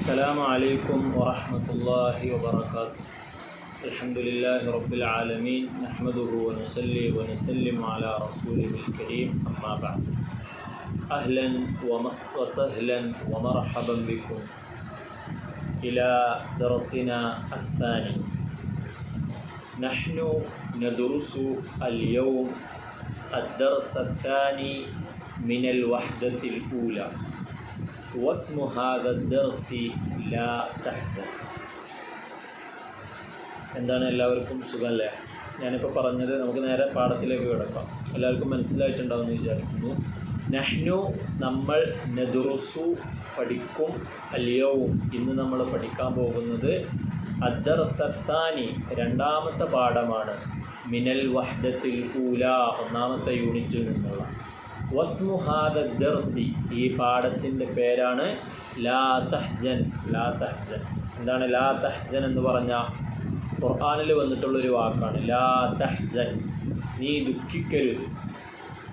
السلام عليكم ورحمة الله وبركاته. الحمد لله رب العالمين، نحمده ونصلي ونسلم على رسوله الكريم، أما بعد. أهلا وسهلا ومرحبا بكم إلى درسنا الثاني. نحن ندرس اليوم الدرس الثاني من الوحدة الأولى، واسم هذا الدرس لا تحزن. എന്താണ്, എല്ലാവർക്കും സുഖമല്ലേ? ഞാനിപ്പോൾ പറഞ്ഞത് നമുക്ക് നേരെ പാഠത്തിലേക്ക് കിടക്കാം. എല്ലാവർക്കും മനസ്സിലായിട്ടുണ്ടാവുമെന്ന് വിചാരിക്കുന്നു. നഹ്നു നമ്മൾ, നദുറുസു പഠിക്കും, അൽയൗം ഇന്ന് നമ്മൾ പഠിക്കാൻ പോകുന്നത് അദ്ദർസത്താനി രണ്ടാമത്തെ പാഠമാണ്, മിനൽ വഹ്ദത്തിൽ ഊല ഒന്നാമത്തെ യൂണിറ്റിൽ നിന്നുള്ള. വസ്മു ഹാദ ദർസി ഈ പാഠത്തിൻ്റെ പേരാണ് ലാ തഹ്സൻ. ലാ തഹ്സൻ എന്താണ്? ലാ തഹ്സൻ എന്ന് പറഞ്ഞാൽ ഖുർആനിൽ വന്നിട്ടുള്ളൊരു വാക്കാണ്. ലാ തഹ്സൻ, നീ ദുഃഖിക്കരുത്.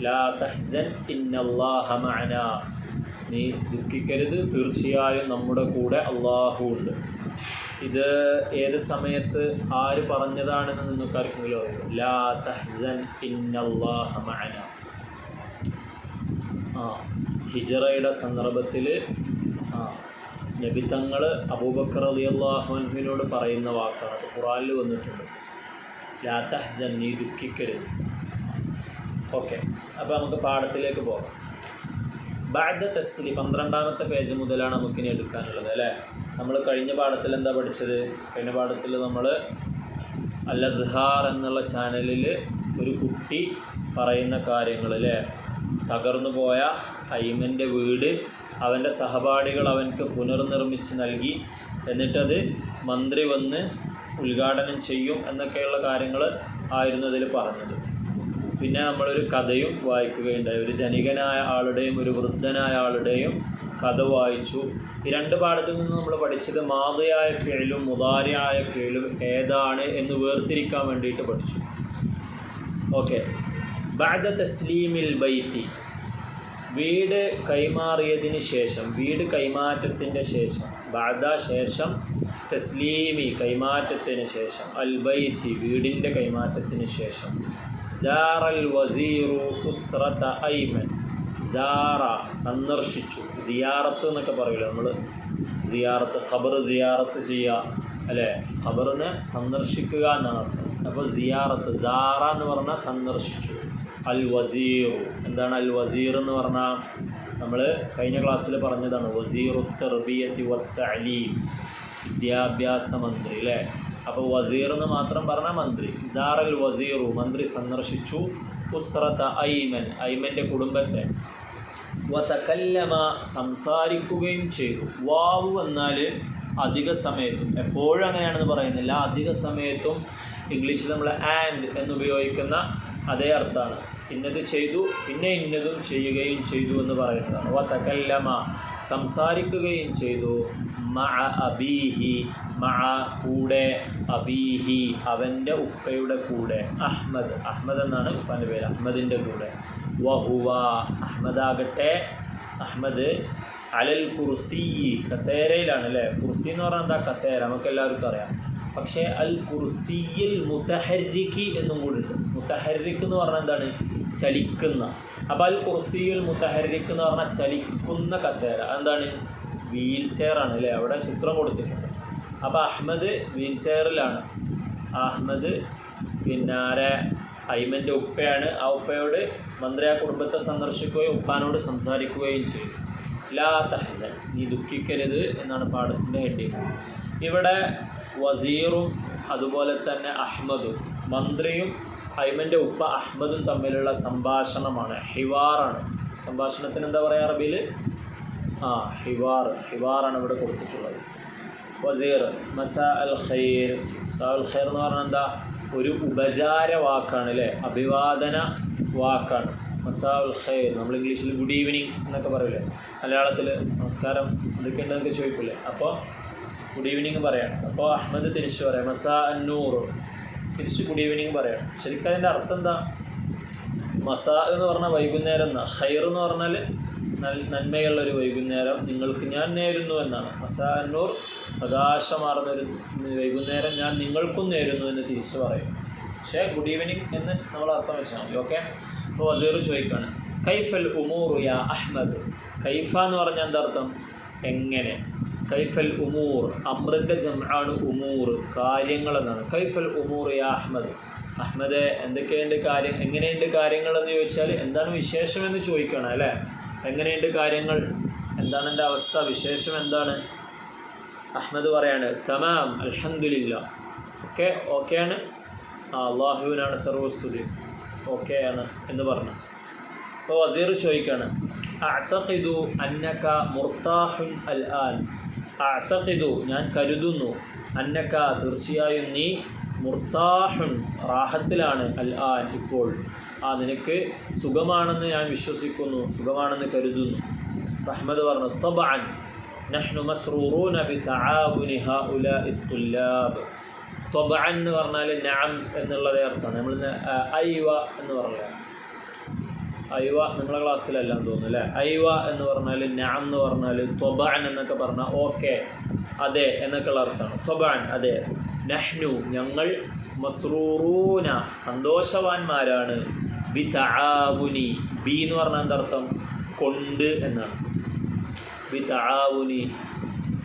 ലാ തഹ്സൻ ഇന്നല്ലാഹ മഅനാ, നീ ദുഃഖിക്കരുത്, തീർച്ചയായും നമ്മുടെ കൂടെ അള്ളാഹു ഉണ്ട്. ഇത് ഏത് സമയത്ത് ആര് പറഞ്ഞതാണെന്ന് നിങ്ങൾക്ക് ആർക്കെങ്കിലും അറിയോ? ലാ തഹ്സൻ ഇന്നല്ലാഹ മഅനാ. ഹിജറയുടെ സന്ദർഭത്തിൽ നബിതങ്ങൾ അബൂബക്കർ റളിയല്ലാഹു അൻഹുവിനോട് പറയുന്ന വാക്കാണ്. അത് ഖുർആനിൽ വന്നിട്ടുണ്ട്. ലാ തഹ്സൻ, നീ ദുഃഖിക്കരുത്. ഓക്കെ, അപ്പോൾ നമുക്ക് പാഠത്തിലേക്ക് പോകാം. ബഅദ തസ്ലീം 12ാമത്തെ പേജ് മുതലാണ് നമുക്കിനി എടുക്കാനുള്ളത് അല്ലേ. നമ്മൾ കഴിഞ്ഞ പാഠത്തിൽ എന്താ പഠിച്ചത്? കഴിഞ്ഞ പാഠത്തിൽ നമ്മൾ അൽ അസ്ഹാർ എന്നുള്ള ചാനലിൽ ഒരു കുട്ടി പറയുന്ന കാര്യങ്ങൾ അല്ലേ, തകർന്നു പോയ അയ്മൻ്റെ വീട് അവൻ്റെ സഹപാഠികൾ അവൻക്ക് പുനർനിർമ്മിച്ച് നൽകി, എന്നിട്ടത് മന്ത്രി വന്ന് ഉദ്ഘാടനം ചെയ്യും എന്നൊക്കെയുള്ള കാര്യങ്ങൾ ആയിരുന്നു അതിൽ പറഞ്ഞത്. പിന്നെ നമ്മളൊരു കഥയും വായിക്കുകയുണ്ടായി. ഒരു ധനികനായ ആളുടെയും ഒരു വൃദ്ധനായ ആളുടെയും കഥ വായിച്ചു. ഈ രണ്ട് പാഠത്തിൽ നിന്ന് നമ്മൾ പഠിച്ചത് മാദിയായ ഫിഅലും മുദാരിയായ ഫിഅലും ഏതാണ് എന്ന് വേർതിരിക്കാൻ വേണ്ടിയിട്ട് പഠിച്ചു. ഓക്കെ, ബഅദ തസ്ലീമിൽ ബൈത്തി വീട് കൈമാറിയതിന് ശേഷം, വീട് കൈമാറ്റത്തിൻ്റെ ശേഷം, ബഅദ ശേഷം, തസ്ലീമി കൈമാറ്റത്തിന് ശേഷം, അൽ ബൈത്തി വീടിൻ്റെ കൈമാറ്റത്തിന് ശേഷം, സാറൽ വസീറു ഉസ്റത ഐമൻ, സാറ സന്ദർശിച്ചു, സിയാറത്ത് എന്നൊക്കെ പറയില്ല നമ്മൾ, സിയാറത്ത് ഖബർ സിയാറത്ത് ചെയ്യുക അല്ലേ, ഖബറിനെ സന്ദർശിക്കുക എന്നാണ് അർത്ഥം. അപ്പോൾ സിയാറത്ത്, സാറ എന്ന് പറഞ്ഞാൽ സന്ദർശിച്ചു. അൽ വസീറു എന്താണ്? അൽ വസീർ എന്ന് പറഞ്ഞാൽ നമ്മൾ കഴിഞ്ഞ ക്ലാസ്സിൽ പറഞ്ഞതാണ്, വസീറു തർബിയത്തി വത്തഅലീം, വിദ്യാഭ്യാസ മന്ത്രി അല്ലേ. അപ്പോൾ വസീർ എന്ന് മാത്രം പറഞ്ഞാൽ മന്ത്രി. സാറൽ വസീറു മന്ത്രി സന്ദർശിച്ചു, ഉസ്റത ഐമൻ ഐമൻ്റെ കുടുംബത്തെ, വതകല്ലമ സംസാരിക്കുകയും ചെയ്തു. വാവ് എന്നാൽ അധിക സമയത്തും, എപ്പോഴും അങ്ങനെയാണെന്ന് പറയുന്നില്ല, അധിക സമയത്തും ഇംഗ്ലീഷിൽ നമ്മൾ ആൻഡ് എന്നുപയോഗിക്കുന്ന അതേ അർത്ഥമാണ്. ഇന്നത് ചെയ്തു പിന്നെ ഇന്നതും ചെയ്യുകയും ചെയ്തു എന്ന് പറയുന്നതാണ്. വതകല്ലമ സംസാരിക്കുകയും ചെയ്തു, മഅ അബീഹി മഅ കൂടെ, അബീഹി അവൻ്റെ ഉപ്പയുടെ കൂടെ, അഹ്മദ് അഹ്മദ് എന്നാണ് ഉപ്പാൻ്റെ പേര്, അഹ്മദിൻ്റെ കൂടെ, വഹുവ അഹ്മദാകട്ടെ, അഹ്മദ് അലൽ കുർസി കസേരയിലാണ് അല്ലേ. കുർസി എന്ന് പറഞ്ഞാൽ എന്താ? കസേര, നമുക്ക് എല്ലാവർക്കും അറിയാം. പക്ഷേ അൽ കുർസിയിൽ മുതഹരിക്ക് എന്നും കൂടി ഉണ്ട്. മുതഹരിക്ക് എന്ന് പറഞ്ഞാൽ എന്താണ്? ചലിക്കുന്ന. അപ്പോൾ അൽ കുർസിയിൽ മുതഹരിക്ക് എന്ന് പറഞ്ഞാൽ ചലിക്കുന്ന കസേര. എന്താണ്? വീൽ ചെയറാണ് അല്ലേ, അവിടെ ചിത്രം കൊടുത്തിട്ടുണ്ട്. അപ്പോൾ അഹ്മദ് വീൽ ചെയറിലാണ്. അഹ്മദ് പിന്നെ ആരെ? ഐമൻ്റെ ഉപ്പയാണ്. ആ ഉപ്പയോട് മന്ത്രി ആ കുടുംബത്തെ സന്ദർശിക്കുകയും ഉപ്പാനോട് സംസാരിക്കുകയും ചെയ്തു. ലാ തഹ്സൻ, നീ ദുഃഖിക്കരുത് എന്നാണ് പാഠത്തിൻ്റെ ഹെഡിങ്. ഇവിടെ വസീറും അതുപോലെ തന്നെ അഹ്മദും, മന്ത്രിയും ഐമൻ്റെ ഉപ്പ അഹ്മദും തമ്മിലുള്ള സംഭാഷണമാണ്, ഹിവാറാണ്. സംഭാഷണത്തിന് എന്താ പറയുക അറബിയിൽ? ഹിവാറാണ് ഇവിടെ കൊടുത്തിട്ടുള്ളത്. വസീർ മസാ അൽ ഖൈർ, മസാ അൽ ഖൈർ എന്ന് പറഞ്ഞാൽ എന്താ? ഒരു ഉപചാര വാക്കാണ് അല്ലേ, അഭിവാദന വാക്കാണ്. മസാ ഉൽ ഖൈർ നമ്മൾ ഇംഗ്ലീഷിൽ ഗുഡ് ഈവനിങ് എന്നൊക്കെ പറയില്ലേ, മലയാളത്തിൽ നമസ്കാരം എന്തൊക്കെ ഉണ്ടെന്നൊക്കെ ചോദിക്കില്ലേ. അപ്പോൾ ഗുഡ് ഈവനിങ് പറയാണ്. അപ്പോൾ അഹ്മദ് തിരിച്ചു പറയാം മസാ അന്നൂർ, തിരിച്ച് ഗുഡ് ഈവനിങ് പറയണം. ശരിക്കും അതിൻ്റെ അർത്ഥം എന്താ? മസാ എന്ന് പറഞ്ഞാൽ വൈകുന്നേരം എന്നാണ്, ഖൈർ എന്ന് പറഞ്ഞാൽ നന്മയുള്ളൊരു വൈകുന്നേരം നിങ്ങൾക്ക് ഞാൻ നേരുന്നു എന്നാണ്. മസാന്നൂർ പ്രകാശമാർന്നൊരു വൈകുന്നേരം ഞാൻ നിങ്ങൾക്കും നേരുന്നു എന്ന് തിരിച്ചു പറയും. പക്ഷേ ഗുഡ് ഈവനിങ് എന്ന് നമ്മൾ അർത്ഥം വെച്ചാൽ മതി. ഓക്കെ. അപ്പോൾ വസീർ ചോദിക്കുകയാണ്, കൈഫൽ ഉമൂർ യാ അഹ്മദ്. കൈഫ എന്ന് പറഞ്ഞാൽ എന്താ അർത്ഥം? എങ്ങനെ. കൈഫൽ ഉമൂർ, അമ്രിൻ്റെ ജംആണ് ഉമൂർ, കാര്യങ്ങൾ എന്നാണ്. കൈഫൽ ഉമൂർ യാ അഹ്മദ്. അഹ്മദ് എന്തൊക്കെയുണ്ട് കാര്യം, എങ്ങനെയുണ്ട് കാര്യങ്ങളെന്ന് ചോദിച്ചാൽ എന്താണ് വിശേഷമെന്ന് ചോദിക്കണം അല്ലേ. എങ്ങനെയുണ്ട് കാര്യങ്ങൾ, എന്താണ് എൻ്റെ അവസ്ഥ, വിശേഷം എന്താണ്? അഹ്മദ് പറയാണ് തമാം അൽഹംദുലില്ലാ, ഓക്കെയാണ്, അള്ളാഹുവിനാണ് സർവസ്തുതി, ഓക്കെയാണ് എന്ന് പറഞ്ഞു. അപ്പോൾ വസീർ ചോദിക്കുകയാണ്, അഅ്തഖിദു അന്നക മുർതാഹുൻ അൽ ആൻ. അഅ്തഖിദു ഞാൻ കരുതുന്നു, അന്നക തീർച്ചയായും നീ, മുർതാഹുൻ റാഹത്തിലാണ്, അൽ ആൻ ഇപ്പോൾ, നിനക്ക് സുഖമാണെന്ന് ഞാൻ വിശ്വസിക്കുന്നു, സുഖമാണെന്ന് കരുതുന്നു. അഹ്മദ് പറഞ്ഞു തബഅൻ നഹ്നു മസ്റൂറൂന ബിതആവുനി ഹഉലാഇ തുല്ലാബ്. തബഅൻ എന്ന് പറഞ്ഞാൽ നഅം എന്നുള്ളതേ അർത്ഥമാണ്. നമ്മൾ ഐവ എന്ന് പറഞ്ഞാൽ, ഐവ നിങ്ങളെ ക്ലാസ്സിലെല്ലാം തോന്നുന്നു അല്ലേ. ഐവ എന്ന് പറഞ്ഞാൽ നഅം എന്ന് പറഞ്ഞാൽ, ത്വബഅൻ എന്നൊക്കെ പറഞ്ഞാൽ ഓക്കെ അതെ എന്നൊക്കെയുള്ള അർത്ഥമാണ്. ത്വബഅൻ അതെ, നഹ്നു ഞങ്ങൾ, മസ്റൂറൂന സന്തോഷവാന്മാരാണ്, ബി തആവുനി, ബി എന്ന് പറഞ്ഞാൽ എന്താർത്ഥം? കൊണ്ട് എന്നാണ്. ബി തആവുനി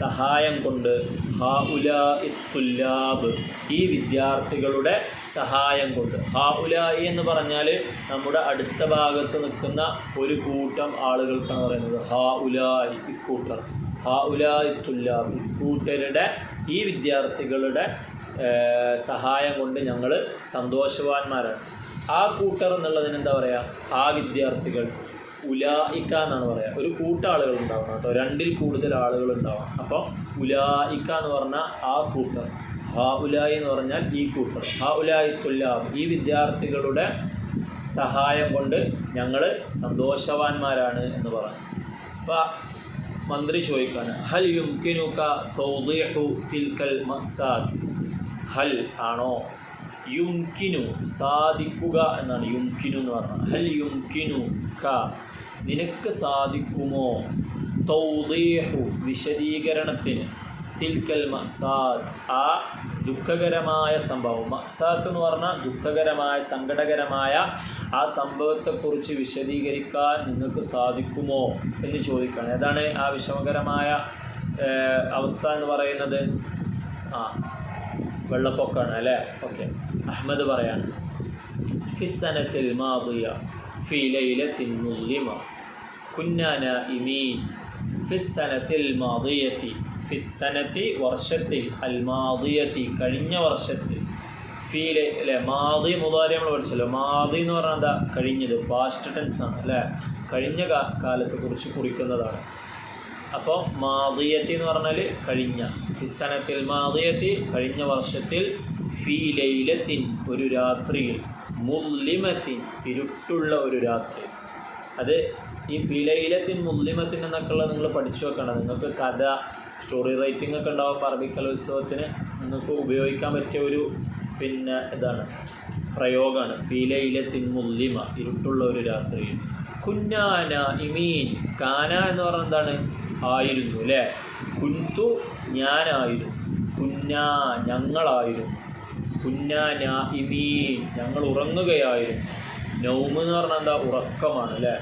സഹായം കൊണ്ട്, ഹഉലാഇ തുല്ലാബ് ഈ വിദ്യാർത്ഥികളുടെ സഹായം കൊണ്ട്. ഹഉലായി എന്ന് പറഞ്ഞാൽ നമ്മുടെ അടുത്ത ഭാഗത്ത് നിൽക്കുന്ന ഒരു കൂട്ടം ആളുകൾക്കാണ് പറയുന്നത് ഹഉലായി, ഇക്കൂട്ടർ. ഹഉലാഇ തുല്ലാബ് ഇക്കൂട്ടരുടെ, ഈ വിദ്യാർത്ഥികളുടെ സഹായം കൊണ്ട് ഞങ്ങൾ സന്തോഷവാന്മാരാണ്. ആ കൂട്ടർ എന്നുള്ളതിന് എന്താ പറയുക? ആ വിദ്യാർത്ഥികൾ. ഉലായിക്ക എന്നാണ് പറയുക. ഒരു കൂട്ടാളുകൾ ഉണ്ടാവണം കേട്ടോ, രണ്ടിൽ കൂടുതൽ ആളുകൾ ഉണ്ടാവണം. അപ്പോൾ ഉലായിക്ക എന്ന് പറഞ്ഞാൽ ആ കൂട്ടർ, ഹാ ഉലായി എന്ന് പറഞ്ഞാൽ ഈ കൂട്ടർ. ഹാ ഉലായി തുല്ലാബ് ഈ വിദ്യാർത്ഥികളുടെ സഹായം കൊണ്ട് ഞങ്ങൾ സന്തോഷവാന്മാരാണ് എന്ന് പറഞ്ഞു. അപ്പോൾ മന്ത്രി ചോദിക്കാണ്, ഹൽ യുംകിനുക തൗദീഹു തിൽക്കൽ മഅ്സാദ്. ഹൽ ആണോ, യുംകിനു സാധിക്കുക എന്നാണ് യുംകിനു എന്ന് പറഞ്ഞാൽ. ഹൽ യുംകിനു ക നിനക്ക് സാധിക്കുമോ, തൗദീഹു വിശദീകരണത്തിന്, തിൽക്കൽ മഅ്സാദ് ആ ദുഃഖകരമായ സംഭവം. മഅ്സാത്ത് എന്ന് പറഞ്ഞാൽ ദുഃഖകരമായ, സങ്കടകരമായ ആ സംഭവത്തെക്കുറിച്ച് വിശദീകരിക്കാൻ നിങ്ങൾക്ക് സാധിക്കുമോ എന്ന് ചോദിക്കുകയാണ്. ഏതാണ് ആ വിഷമകരമായ അവസ്ഥ എന്ന് പറയുന്നത്? വെള്ളപ്പൊക്കമാണ് അല്ലേ. ഓക്കെ. അഹ്മദ് പറയാണ്, ഫിസ്സനത്തിൽ മാദിയ ഫി ലൈലത്തിൻ മുസ്ലിമ കുന്നാ നാഇമീൻ. ഫിസ്സനത്തിൽ മാദിയത്തി, ഫിസ്സനത്തി വർഷത്തിൽ, അൽ മാദിയത്തി കഴിഞ്ഞ വർഷത്തിൽ, ഫീലെ അല്ലേ. മാദി മുതാരി നമ്മൾ പഠിച്ചല്ലോ. മാദി എന്ന് പറഞ്ഞാൽ എന്താ? കഴിഞ്ഞത്, പാസ്റ്റ് ടെൻസ് ആണ് അല്ലേ. കഴിഞ്ഞ കാലത്തെക്കുറിച്ച് കുറിക്കുന്നതാണ്. അപ്പോൾ മാദിയത്തി എന്ന് പറഞ്ഞാൽ കഴിഞ്ഞ. ഫിസ്സനത്തിൽ മാദിയത്തി കഴിഞ്ഞ വർഷത്തിൽ, ഫീ ലൈലത്തിൻ ഒരു രാത്രിയിൽ, മുസ്ലിമത്തിൻ ഇരുട്ടുള്ള ഒരു രാത്രി. അത് ഈ ഫീ ലൈലത്തിൻ മുസ്ലിമത്തിൻ എന്നൊക്കെയുള്ള നിങ്ങൾ പഠിച്ചു വെക്കണം. നിങ്ങൾക്ക് കഥ, സ്റ്റോറി റൈറ്റിംഗ് ഒക്കെ ഉണ്ടാവും. അറബിക് കലോത്സവത്തിന് നിങ്ങൾക്ക് ഉപയോഗിക്കാൻ പറ്റിയ ഒരു ഇതാണ് പ്രയോഗമാണ്. ഫീ ലൈലത്തിൻ മുസ്ലിമ ഇരുട്ടുള്ള ഒരു രാത്രിയിൽ. കുന്നാ നാഇമീൻ, കാന എന്ന് പറഞ്ഞാൽ എന്താണ്? ആയിരുന്നു അല്ലേ. കുന്തു ഞാനായിരുന്നു, കുന്നാ ഞങ്ങളായിരുന്നു, കുന്നാ നാഇമീൻ ഞങ്ങൾ ഉറങ്ങുകയായിരുന്നു. നൗമ് എന്ന് പറഞ്ഞാൽ എന്താ? ഉറക്കമാണ് അല്ലേ.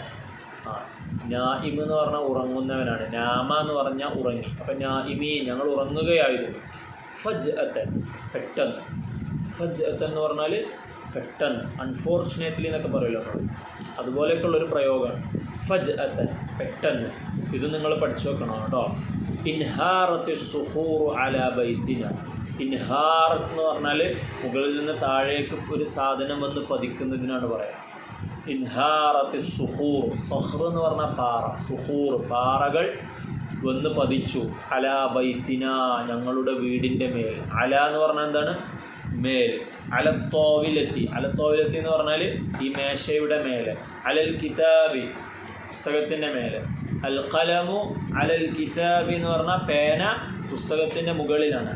നായിം എന്ന് പറഞ്ഞാൽ ഉറങ്ങുന്നവനാണ്. നാമ എന്ന് പറഞ്ഞാൽ ഉറങ്ങി. അപ്പം നായിമീൻ ഞങ്ങൾ ഉറങ്ങുകയായിരുന്നു. ഫജ്അത്തൻ പെട്ടെന്ന്. ഫജ്അത്തൻ എന്ന് പറഞ്ഞാൽ പെട്ടെന്ന്, അൺഫോർച്ചുനേറ്റ്ലി എന്നൊക്കെ പറയുമല്ലോ നമ്മൾ, അതുപോലെയൊക്കെയുള്ളൊരു പ്രയോഗമാണ്. ഫജ്അത്തൻ പെട്ടെന്ന്. ഇത് നിങ്ങൾ പഠിച്ചു വെക്കണം കേട്ടോ. ഇൻഹാറത്തി സുഹൂറു അലാ ബൈത്തിന. ഇൻഹാറത്ത് എന്ന് പറഞ്ഞാൽ മുകളിൽ നിന്ന് താഴേക്ക് ഒരു സാധനം വന്ന് പതിക്കുന്നതിനാണ് പറയുക. ഇൻഹാറത്തി സുഹൂർ, സഹ്ർ എന്ന് പറഞ്ഞാൽ പാറ, സുഹൂർ പാറകൾ വന്ന് പതിച്ചു. അലാ ബൈത്തിന ഞങ്ങളുടെ വീടിൻ്റെ മേൽ. അല എന്ന് പറഞ്ഞാൽ എന്താണ്? മേൽ. അലത്തോവിലെത്തി, അലത്തോവിലെത്തി എന്ന് പറഞ്ഞാൽ ഈ മേശയുടെ മേലെ. അലൽ കിതാബി പുസ്തകത്തിൻ്റെ മേലെ. അൽ ഖലമു അലൽ കിതാബി എന്ന് പറഞ്ഞാൽ പേന പുസ്തകത്തിൻ്റെ മുകളിലാണ്.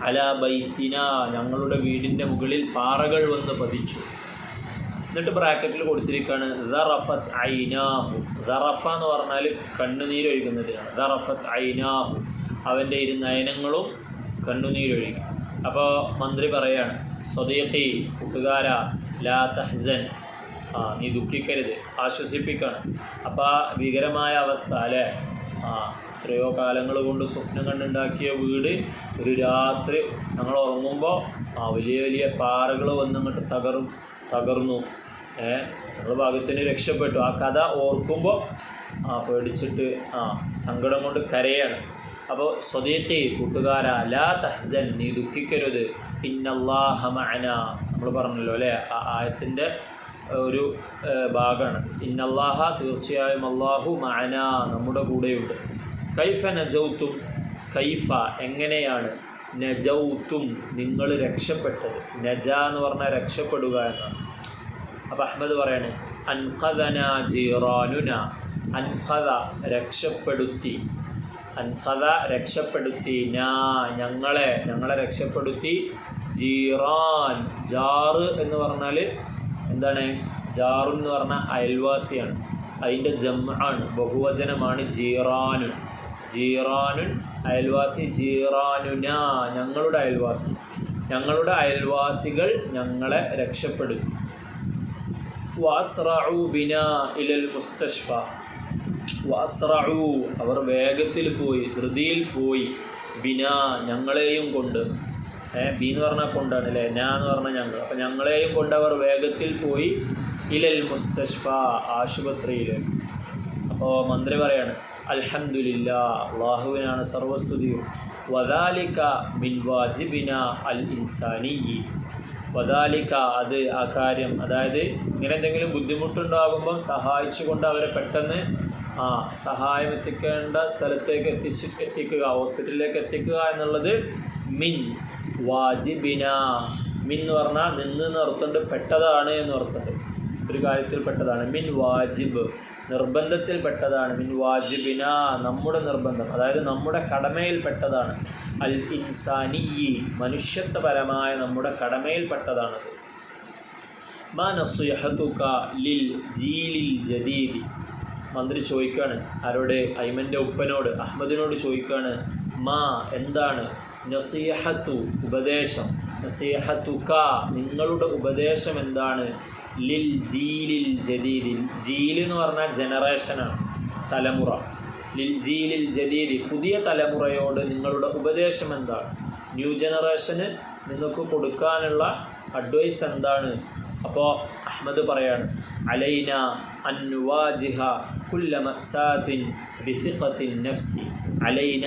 അല ബൈത്തിന ഞങ്ങളുടെ വീടിൻ്റെ മുകളിൽ പാറകൾ വന്ന് പതിച്ചു. എന്നിട്ട് ബ്രാക്കറ്റിൽ കൊടുത്തിരിക്കുകയാണ് ദറഫത്ത് ഐനാഹു. ദറഫ എന്ന് പറഞ്ഞാൽ കണ്ണുനീരൊഴുകുന്നതിനാണ്. ദറഫത്ത് ഐനാഹു, അവൻ്റെ ഇരു നയനങ്ങളും കണ്ണുനീരൊഴുകി. അപ്പോൾ മന്ത്രി പറയാണ്, സ്വദീഖി, കൂട്ടുകാരാ, ലാ തഹ്സൻ, നീ ദുഃഖിക്കരുത്, ആശ്വസിപ്പിക്കണം. അപ്പോൾ ആ ഭീകരമായ അവസ്ഥ അല്ലേ, എത്രയോ കാലങ്ങൾ കൊണ്ട് സ്വപ്നം കണ്ടുണ്ടാക്കിയ വീട് ഒരു രാത്രി ഞങ്ങൾ ഉറങ്ങുമ്പോൾ വലിയ വലിയ പാറകൾ വന്നിങ്ങോട്ട് തകർന്നു. ഞങ്ങൾ ഭാഗത്തിന് രക്ഷപ്പെട്ടു. ആ കഥ ഓർക്കുമ്പോൾ പേടിച്ചിട്ട് സങ്കടം കൊണ്ട് കരയാണ്. അപ്പോൾ സ്വദീഖി, കൂട്ടുകാരാ, ലാ തഹ്സൻ, നീ ദുഃഖിക്കരുത്, ഇന്നല്ലാഹ മഅന, നമ്മൾ പറഞ്ഞല്ലോ അല്ലേ, ആ ആയത്തിൻ്റെ ഒരു ഭാഗമാണ്. ഇന്നല്ലാഹ, തീർച്ചയായും അല്ലാഹു, മഅന, നമ്മുടെ കൂടെയുണ്ട്. കൈഫ നജൗത്തും, കൈഫ എങ്ങനെയാണ്, നജൗത്തും നിങ്ങൾ രക്ഷപ്പെട്ടത്. നജ എന്ന് പറഞ്ഞാൽ രക്ഷപ്പെടുക എന്നാണ്. അപ്പോൾ അഹ്മദ് പറയാണ്, അൻഖദന ജീറാനുന, അൻഖദ രക്ഷപ്പെടുത്തി, അൻഖദ രക്ഷപ്പെടുത്തി, ഞങ്ങളെ രക്ഷപ്പെടുത്തി, ജീറാൻ, ജാറ് എന്ന് പറഞ്ഞാൽ എന്താണ്, ജാറു എന്ന് പറഞ്ഞാൽ അയൽവാസിയാണ്, അതിൻ്റെ ജംആണ്, ബഹുവചനമാണ് ജീറാനുൻ. ജീറാനുൻ അയൽവാസി, ജീറാനുന ഞങ്ങളുടെ അയൽവാസി, ഞങ്ങളുടെ അയൽവാസികൾ ഞങ്ങളെ രക്ഷപ്പെടുത്തി. വഅസ്റഉ ബിനാ ഇലൽ മുസ്തഷ്ഫ, വഅസ്റഉ അവർ വേഗത്തിൽ പോയി, ധൃതിയിൽ പോയി, ബിനാ ഞങ്ങളെയും കൊണ്ട്, ബി എന്ന് പറഞ്ഞാൽ കൊണ്ടാണ് അല്ലേ, നാ എന്ന് പറഞ്ഞാൽ ഞങ്ങൾ, അപ്പം ഞങ്ങളെയും കൊണ്ട് അവർ വേഗത്തിൽ പോയി, ഇലൽ മുസ്തഷ്ഫ ആശുപത്രിയിലേക്ക്. അപ്പോൾ മന്ത്രി പറയാണ്, അൽഹംദുലില്ലാ, അള്ളാഹുവിനാണ് സർവസ്തുതിയും, വദാലിക മിൻ വാജിബിന അൽ ഇൻസാനിയ്യി, വദാലിക അത് ആ കാര്യം, അതായത് ഇങ്ങനെ എന്തെങ്കിലും ബുദ്ധിമുട്ടുണ്ടാകുമ്പം സഹായിച്ചുകൊണ്ട് അവരെ പെട്ടെന്ന് സഹായം എത്തിക്കേണ്ട സ്ഥലത്തേക്ക് എത്തിക്കുക, ഹോസ്പിറ്റലിലേക്ക് എത്തിക്കുക എന്നുള്ളത് മിൻ വാജിബിന, മിൻ എന്ന് പറഞ്ഞാൽ നിന്ന് എന്നർത്ഥമുണ്ട്, പെട്ടതാണ് എന്ന് അർത്ഥമുണ്ട്, ഒരു കാര്യത്തിൽ പെട്ടതാണ്. മിൻ വാജിബ് നിർബന്ധത്തിൽ പെട്ടതാണ്, മിൻ വാജിബിന നമ്മുടെ നിർബന്ധം, അതായത് നമ്മുടെ കടമയിൽ പെട്ടതാണ്. അൽ ഇൻസാനിയ്യി മനുഷ്യത്വപരമായ നമ്മുടെ കടമയിൽ പെട്ടതാണത്. മാ നസിഹതുക ലിൽ ജീലിൽ ജദീദി, മന്ത്രി ചോദിക്കുകയാണ് ആരോട്, ഐമൻ്റെ ഉപ്പനോട്, അഹ്മദിനോട് ചോദിക്കുകയാണ്, മാ എന്താണ്, നസീഹത്തു ഉപദേശം, നസീഹത്തുക നിങ്ങളുടെ ഉപദേശം എന്താണ്, ലിൽ ജീലിൽ ജദീദിൽ, ജീൽ എന്ന് പറഞ്ഞാൽ ജനറേഷനാണ്, തലമുറ, ലിൽ ജീലിൽ ജദീദി പുതിയ തലമുറയോട് നിങ്ങളുടെ ഉപദേശം എന്താണ്, ന്യൂ ജനറേഷന് നിങ്ങൾക്ക് കൊടുക്കാനുള്ള അഡ്വൈസ് എന്താണ്. അപ്പോൾ അഹ്മദ് പറയാണ്, അലൈന അൻ നുവാജിഹ കുല്ല മഅസാത്തിൻ ബിസിഖത്തിൻ നഫ്സി, അലൈന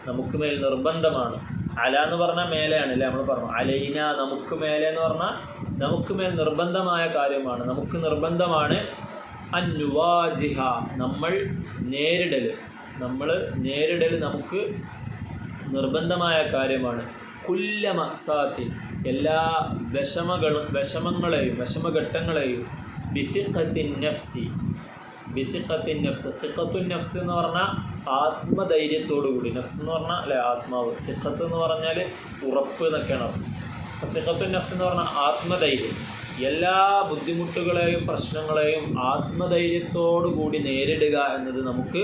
നമുക്ക് മേൽ നിർബന്ധമാണ്, അല എന്ന് പറഞ്ഞാൽ മേലെയാണ് അല്ലേ, നമ്മൾ പറഞ്ഞു അലൈന നമുക്ക് മേലെ എന്ന് പറഞ്ഞാൽ നമുക്ക് മേൽ നിർബന്ധമായ കാര്യമാണ്, നമുക്ക് നിർബന്ധമാണ്, അന്നുവാജിഹ നമ്മൾ നേരിടൽ നമുക്ക് നിർബന്ധമായ കാര്യമാണ്, കുല്ല മഅസാത്തിൻ എല്ലാ വിഷമഘട്ടങ്ങളെയും ബിസിഖത്തിൻ നഫ്സി, ബിസിഖത്തിൻ നഫ്സ്, സിഖത്തുൻ നഫ്സ് എന്ന് പറഞ്ഞാൽ ആത്മധൈര്യത്തോടു കൂടി, നഫ്സ് എന്ന് പറഞ്ഞാൽ അല്ലെ ആത്മാവ്, സിഖത്ത് എന്ന് പറഞ്ഞാൽ ഉറപ്പ് എന്നൊക്കെയാണ്. സിഖത്തുൻ നഫ്സ് എന്ന് പറഞ്ഞാൽ ആത്മധൈര്യം, എല്ലാ ബുദ്ധിമുട്ടുകളെയും പ്രശ്നങ്ങളെയും ആത്മധൈര്യത്തോടു കൂടി നേരിടുക എന്നത് നമുക്ക്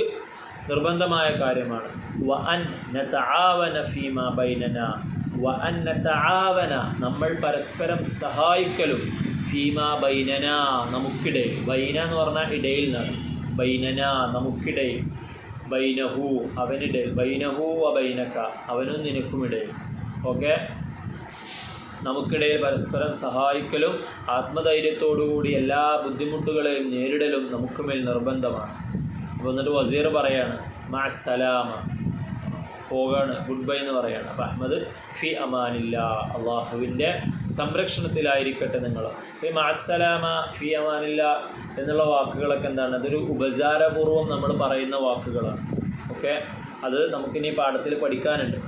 നിർബന്ധമായ കാര്യമാണ്. വ അൻ നതആവന ഫീമാ ബൈനന, വ അൻ നതആവന നമ്മൾ പരസ്പരം സഹായിക്കലും, ഫീമാ ബൈനന നമുക്കിടയിൽ, ബൈന എന്ന് പറഞ്ഞാൽ ഇടയിൽ നിന്നാണ്, ബൈനന നമുക്കിടയിൽ, ബൈനഹു അവനിടയിൽ, ബൈനഹു വ ബൈനക അവനും നിനക്കുമിടയിൽ. ഓക്കെ, നമുക്കിടയിൽ പരസ്പരം സഹായിക്കലും ആത്മധൈര്യത്തോടുകൂടി എല്ലാ ബുദ്ധിമുട്ടുകളെയും നേരിടലും നമുക്ക് മേൽ നിർബന്ധമാണ്. അപ്പോൾ എന്നിട്ട് വസീർ പറയാണ്, മഅസ്സലാമ പോകാണ്, ഗുഡ് ബൈ എന്ന് പറയാണ്. അപ്പോൾ അഹ്മദ് ഫി അമാനില്ല അള്ളാഹുവിൻ്റെ സംരക്ഷണത്തിലായിരിക്കട്ടെ നിങ്ങൾ. ഈ മഅസ്സലാമ ഫി അമാനില്ല എന്നുള്ള വാക്കുകളൊക്കെ എന്താണ്, അതൊരു ഉപചാരപൂർവ്വം നമ്മൾ പറയുന്ന വാക്കുകളാണ്. ഓക്കെ, അത് നമുക്കിനി പാഠത്തിൽ പഠിക്കാനുണ്ട്.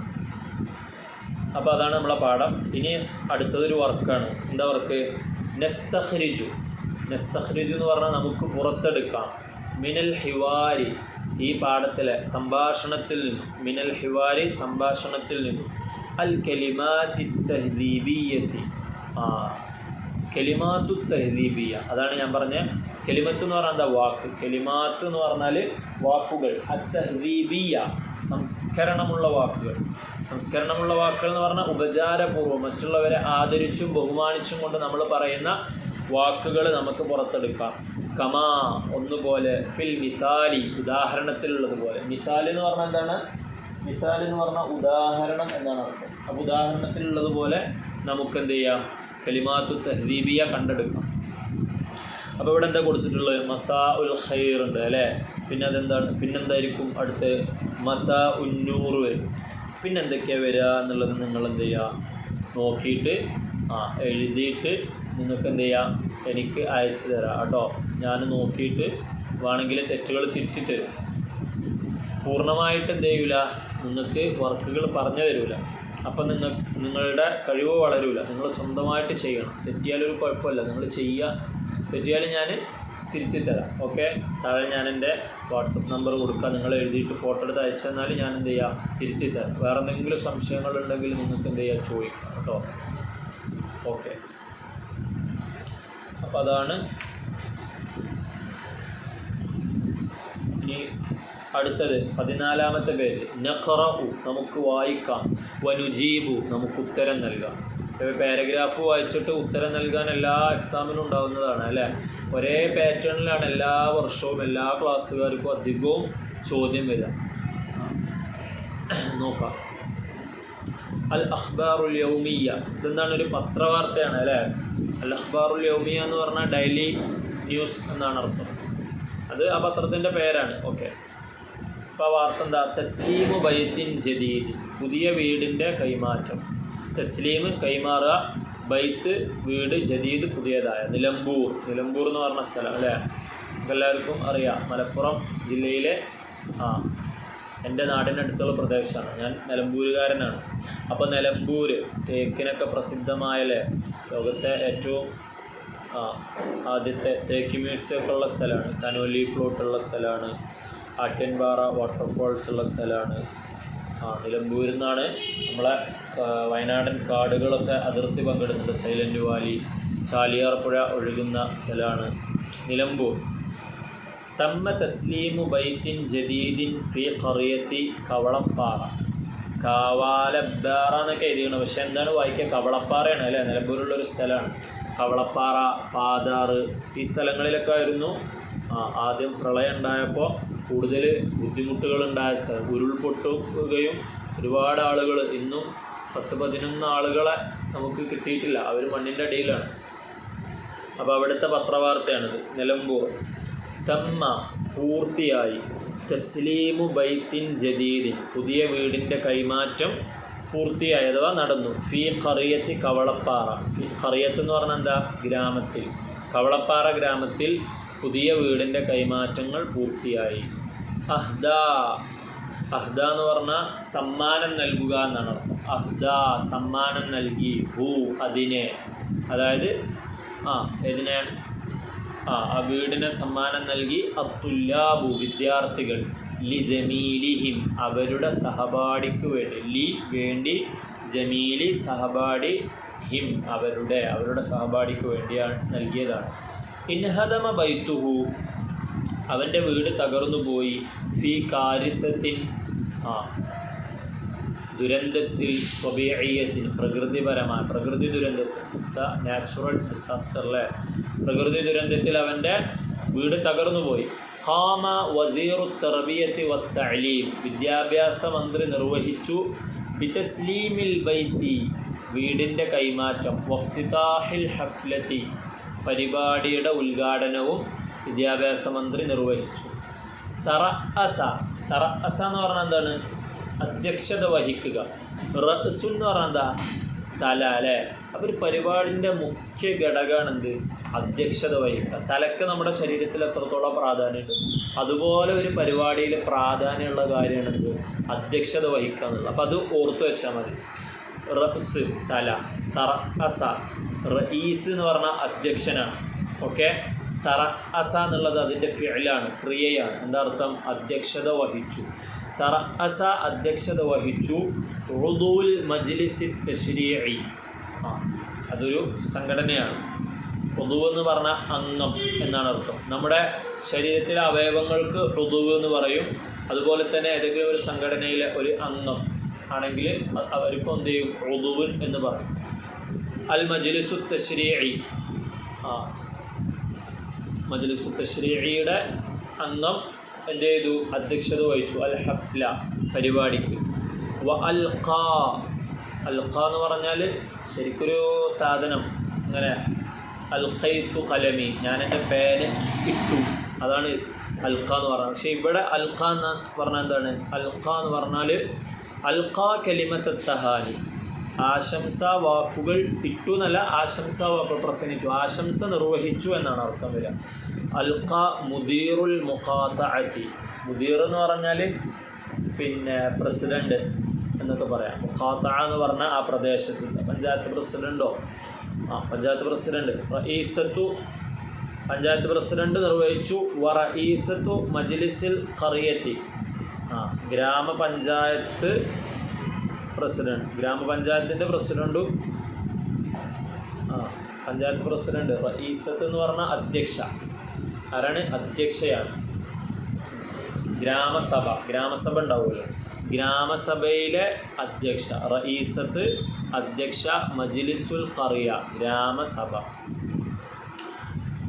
അപ്പോൾ അതാണ് നമ്മളെ പാഠം. ഇനി അടുത്തതൊരു വർക്കാണ്. എന്താ വർക്ക്? നസ്തഖ്രിജു. നസ്തഖ്രിജു എന്ന് പറഞ്ഞാൽ നമുക്ക് പുറത്തെടുക്കാം, മിനൽ ഹിവാരി ഈ പാഠത്തിലെ സംഭാഷണത്തിൽ നിന്നും, മിനൽ ഹിവാരി സംഭാഷണത്തിൽ നിന്നും, അൽ കലിമാത്തി തഹ്ദീബിയ്യത്തി കെലിമാത്തു തഹ്ദീബിയ, അതാണ് ഞാൻ പറഞ്ഞ കെലിമത്ത് എന്ന് പറഞ്ഞാൽ എന്താ വാക്ക്, കെലിമാത്ത് എന്ന് പറഞ്ഞാൽ വാക്കുകൾ, അത്തഹ്ദീബിയ സംസ്കരണമുള്ള വാക്കുകൾ. സംസ്കരണമുള്ള വാക്കുകൾ എന്ന് പറഞ്ഞാൽ ഉപചാരപൂർവ്വം മറ്റുള്ളവരെ ആദരിച്ചും ബഹുമാനിച്ചും കൊണ്ട് നമ്മൾ പറയുന്ന വാക്കുകൾ നമുക്ക് പുറത്തെടുക്കാം. കമാ ഒന്നുപോലെ, ഫിൽ മിസാലി ഉദാഹരണത്തിലുള്ളതുപോലെ. മിസാൽ എന്ന് പറഞ്ഞാൽ എന്താണ്? മിസാൽ എന്ന് പറഞ്ഞാൽ ഉദാഹരണം എന്നാണ് അർത്ഥം. അപ്പോൾ ഉദാഹരണത്തിലുള്ളതുപോലെ നമുക്ക് എന്ത് ചെയ്യാം? കലിമാത്തു തഹ്ദീബിയ കണ്ടെടുക്കാം. അപ്പോൾ ഇവിടെ എന്താ കൊടുത്തിട്ടുള്ളത്? മസാ ഉൽ ഖൈർ ഉണ്ട് അല്ലേ. പിന്നെ അതെന്താണ്? പിന്നെന്തായിരിക്കും അടുത്ത്? മസാ ഉന്നൂർ വരും. പിന്നെ എന്തൊക്കെയാണ് വരിക എന്നുള്ളത് നിങ്ങൾ എന്ത് ചെയ്യുക? നോക്കിയിട്ട് എഴുതിയിട്ട് നിങ്ങൾക്ക് എന്ത് ചെയ്യാം? എനിക്ക് അയച്ചു തരാം കേട്ടോ. ഞാൻ നോക്കിയിട്ട് വേണമെങ്കിൽ തെറ്റുകൾ തിരുത്തി തരും. പൂർണ്ണമായിട്ട് എന്ത് ചെയ്യൂല, നിങ്ങൾക്ക് വർക്കുകൾ പറഞ്ഞു തരില്ല. അപ്പം നിങ്ങളുടെ കഴിവ് വളരില്ല. നിങ്ങൾ സ്വന്തമായിട്ട് ചെയ്യണം. തെറ്റിയാലൊരു കുഴപ്പമില്ല, നിങ്ങൾ ചെയ്യുക. തെറ്റിയാലും ഞാൻ തിരുത്തി തരാം. ഓക്കെ, താഴെ ഞാൻ എൻ്റെ വാട്സപ്പ് നമ്പർ കൊടുക്കാം. നിങ്ങൾ എഴുതിയിട്ട് ഫോട്ടോ എടുത്ത് അയച്ചു തന്നാൽ ഞാൻ എന്ത് ചെയ്യാം? തിരുത്തി തരാം. വേറെ എന്തെങ്കിലും സംശയങ്ങളുണ്ടെങ്കിൽ നിങ്ങൾക്ക് എന്ത് ചെയ്യാം? ചോദിക്കാം കേട്ടോ. ഓക്കെ, അപ്പോൾ അതാണ്. ഇനി അടുത്തത് 14-ാമത്തെ പേജ്. നഖറഉ നമുക്ക് വായിക്കാം, വനുജീബു നമുക്ക് ഉത്തരം നൽകാം. പാരഗ്രാഫ് വായിച്ചിട്ട് ഉത്തരം നൽകാൻ എല്ലാ എക്സാമിനും ഉണ്ടാകുന്നതാണ് അല്ലേ. ഒരേ പാറ്റേണിലാണ് എല്ലാ വർഷവും എല്ലാ ക്ലാസ്സുകാർക്കും അധികവും ചോദ്യം വരിക. നോക്കാം. അൽ അഖ്ബാറുൽ യൗമിയ, ഇതെന്താണ്? ഒരു പത്രവാർത്തയാണ് അല്ലേ. അൽ അഖ്ബാറുൽ യൗമിയ എന്ന് പറഞ്ഞാൽ ഡെയിലി ന്യൂസ് എന്നാണ് അർത്ഥം. അത് ആ പത്രത്തിൻ്റെ പേരാണ്. ഓക്കെ, അപ്പോൾ ആ വാർത്ത എന്താ? തസ്ലീമു ബൈത്തിൻ ജദീദ്, പുതിയ വീടിൻ്റെ കൈമാറ്റം. തസ്ലീം കൈമാറുക, ബൈത്ത് വീട്, ജദീദ് പുതിയതായ. നിലമ്പൂർ എന്ന് പറഞ്ഞ സ്ഥലം അല്ലേ, എല്ലാവർക്കും അറിയാം. മലപ്പുറം ജില്ലയിലെ എൻ്റെ നാടിനടുത്തുള്ള പ്രദേശമാണ്. ഞാൻ നിലമ്പൂരുകാരനാണ്. അപ്പോൾ നിലമ്പൂർ തേക്കിനൊക്കെ പ്രസിദ്ധമായല്ലേ, ലോകത്തെ ഏറ്റവും ആദ്യത്തെ തേക്ക് മ്യൂസിയമൊക്കെ ഉള്ള സ്ഥലമാണ്. കനോലി പ്ലോട്ടുള്ള സ്ഥലമാണ്. ആട്യൻപാറ വാട്ടർഫോൾസ് ഉള്ള സ്ഥലമാണ്. നിലമ്പൂരിൽ നിന്നാണ് നമ്മളെ വയനാടൻ കാടുകളൊക്കെ അതിർത്തി പങ്കിടുന്നുണ്ട്. സൈലൻറ്റ് വാലി, ചാലിയാർ പുഴ ഒഴുകുന്ന സ്ഥലമാണ് നിലമ്പൂർ. തമ്മ തസ്ലീമു ബൈത്തിൻ ജദീദിൻ ഫി ഖറിയത്തി കവളപ്പാറ. കാവാലബ്ബാറ എന്നൊക്കെ എഴുതിയാണ്, പക്ഷെ എന്താണ് വായിക്കുക? കവളപ്പാറയാണ് അല്ലേ. നിലമ്പൂരുള്ളൊരു സ്ഥലമാണ്. കവളപ്പാറ, പാതാറ്, ഈ സ്ഥലങ്ങളിലൊക്കെ ആയിരുന്നു ആദ്യം പ്രളയം ഉണ്ടായപ്പോൾ കൂടുതൽ ബുദ്ധിമുട്ടുകളുണ്ടായ സ്ഥലം. ഉരുൾപൊട്ടുകയും ഒരുപാട് ആളുകൾ, ഇന്നും 10-11 ആളുകളെ നമുക്ക് കിട്ടിയിട്ടില്ല. അവർ മണ്ണിൻ്റെ അടിയിലാണ്. അപ്പോൾ അവിടുത്തെ പത്രവാർത്തയാണിത്. നിലമ്പൂർ. തമ്മ പൂർത്തിയായി, തസ്ലീമു ബൈത്തിൻ ജദീദിൻ പുതിയ വീടിൻ്റെ കൈമാറ്റം പൂർത്തിയായി അഥവാ നടന്നു. ഫി ഖറിയത്തി കവളപ്പാറ. ഖറിയത്ത് എന്ന് പറഞ്ഞാൽ എന്താ? ഗ്രാമത്തിൽ. കവളപ്പാറ ഗ്രാമത്തിൽ പുതിയ വീടിൻ്റെ കൈമാറ്റങ്ങൾ പൂർത്തിയായി. അഹ്ദ എന്ന് പറഞ്ഞാൽ സമ്മാനം നൽകുക എന്നാണ് അർത്ഥം. അഹ്ദ സമ്മാനം നൽകി, ഹു അതിനെ, അതായത് ഇതിനെ ആ വീടിനെ സമ്മാനം നൽകി. അത്തുല്ലാബു വിദ്യാർത്ഥികൾ, ലി ജമീലിഹിം അവരുടെ സഹപാഠിക്ക് വേണ്ടി, ലി വേണ്ടി, ജമീലി സഹപാഠി, ഹിം അവരുടെ സഹപാഠിക്ക് വേണ്ടിയാണ് നൽകിയതാണ്. ഇൻഹദമ ബൈത്തുഹു അവൻ്റെ വീട് തകർന്നു പോയി. ഫി കാരിസത്തിൻ ദുരന്തത്തിൽ, സ്വബീഇയ്യത്തിൻ പ്രകൃതിപരമായ, പ്രകൃതി ദുരന്തത്തിൽ, നാച്ചുറൽ ഡിസാസ്റ്ററിലെ പ്രകൃതി ദുരന്തത്തിൽ അവൻ്റെ വീട് തകർന്നു പോയി. ഖാമ വസീറു തർബിയത്തി വത്തഅലീം വിദ്യാഭ്യാസ മന്ത്രി നിർവഹിച്ചു. ബിതസ്ലീമിൽ ബൈത്തി വീടിൻ്റെ കൈമാറ്റം. വഫ്തിതാഹിൽ ഹഫ്ലത്തി പരിപാടിയുടെ ഉദ്ഘാടനവും വിദ്യാഭ്യാസ മന്ത്രി നിർവഹിച്ചു. തറഅസ എന്ന് പറഞ്ഞാൽ എന്താണ്? അധ്യക്ഷത വഹിക്കുക. റഅ്സു എന്ന് പറഞ്ഞാൽ എന്താ? തല അല്ലേ. അപ്പോൾ ഒരു പരിപാടിൻ്റെ മുഖ്യ ഘടകമാണ് എന്ത്? അധ്യക്ഷത വഹിക്കുക. തലക്ക് നമ്മുടെ ശരീരത്തിൽ എത്രത്തോളം പ്രാധാന്യമുണ്ട്, അതുപോലെ ഒരു പരിപാടിയിൽ പ്രാധാന്യമുള്ള കാര്യമാണ് എന്ത്? അധ്യക്ഷത വഹിക്കുക എന്നുള്ളത്. അപ്പോൾ അത് ഓർത്തു വെച്ചാൽ മതി. റഅ്സ് തല, തറഅസ റഈസ് എന്ന് പറഞ്ഞാൽ അധ്യക്ഷനാണ്. ഓക്കെ, തറഅസ എന്നുള്ളത് അതിൻ്റെ ഫിഅലാണ്, ക്രിയയാണ്. എന്താ അർത്ഥം? അധ്യക്ഷത വഹിച്ചു. തറഅസ അധ്യക്ഷത വഹിച്ചു. ഉദുൽ മജ്ലിസി തശ്രീഇ അതൊരു സംഘടനയാണ്. ഉദുവ് എന്ന് പറഞ്ഞാൽ അംഗം എന്നാണ് അർത്ഥം. നമ്മുടെ ശരീരത്തിലെ അവയവങ്ങൾക്ക് ഉദുവ് എന്ന് പറയും. അതുപോലെ തന്നെ ഏതെങ്കിലും ഒരു സംഘടനയിലെ ഒരു അംഗം ആണെങ്കിൽ അവർക്ക് എന്ത് ചെയ്യും? ഉദുവ് എന്ന് പറയും. അൽ മജ്ലിസു തശ്രീഇ, മജ്ലിസു തശ്രീഇയുടെ അംഗം എന്ത് ചെയ്തു? അധ്യക്ഷത വഹിച്ചു. അൽ ഹഫ്ല, പരിപാടിക്ക്. വ അൽഖാ, അൽഖ എന്ന് പറഞ്ഞാൽ ശരിക്കൊരു സാധനം, അങ്ങനെ അൽഖൈത്തു കലമി, ഞാൻ എൻ്റെ പേന് ഇട്ടു, അതാണ് അൽഖ എന്ന് പറഞ്ഞത്. പക്ഷേ ഇവിടെ അൽഖ എന്ന് പറഞ്ഞാൽ എന്താണ്? അൽഖ എന്ന് പറഞ്ഞാൽ അൽഖ കലിമത്ത് തഹാനി, ആശംസാ വാക്കുകൾ ഇട്ടു എന്നല്ല, ആശംസാ വാക്കുകൾ പ്രസംഗിച്ചു, ആശംസ നിർവഹിച്ചു എന്നാണ് അർത്ഥം വരിക. അൽഖ മുദീറുൽ മുഖാത്തഅതി, മുദീർ എന്ന് പറഞ്ഞാൽ പിന്നെ പ്രസിഡൻറ്റ് എന്നൊക്കെ പറയാം. മുഖാത്തഅ എന്ന് പറഞ്ഞാൽ ആ പ്രദേശത്തിൻ്റെ പഞ്ചായത്ത് പ്രസിഡൻറ്റോ, പഞ്ചായത്ത് പ്രസിഡൻറ്റ്. റഈസത്തു, പഞ്ചായത്ത് പ്രസിഡൻറ്റ് നിർവഹിച്ചു. വ റഈസത്തു മജ്ലിസിൽ ഖറിയത്തി, ഗ്രാമപഞ്ചായത്ത് പ്രസിഡൻറ്റ്, ഗ്രാമപഞ്ചായത്തിൻ്റെ പ്രസിഡൻറ്റും പഞ്ചായത്ത് പ്രസിഡൻറ്റ്. റഈസത്ത് എന്ന് പറഞ്ഞാൽ അധ്യക്ഷ, ആരാണ്? അധ്യക്ഷയാണ്. ഗ്രാമസഭ, ഗ്രാമസഭ ഉണ്ടാവുമല്ലോ, ഗ്രാമസഭയിലെ അധ്യക്ഷ. റഈസത്ത് അധ്യക്ഷ. മജ്ലിസുൽ ഖറിയ ഗ്രാമസഭ.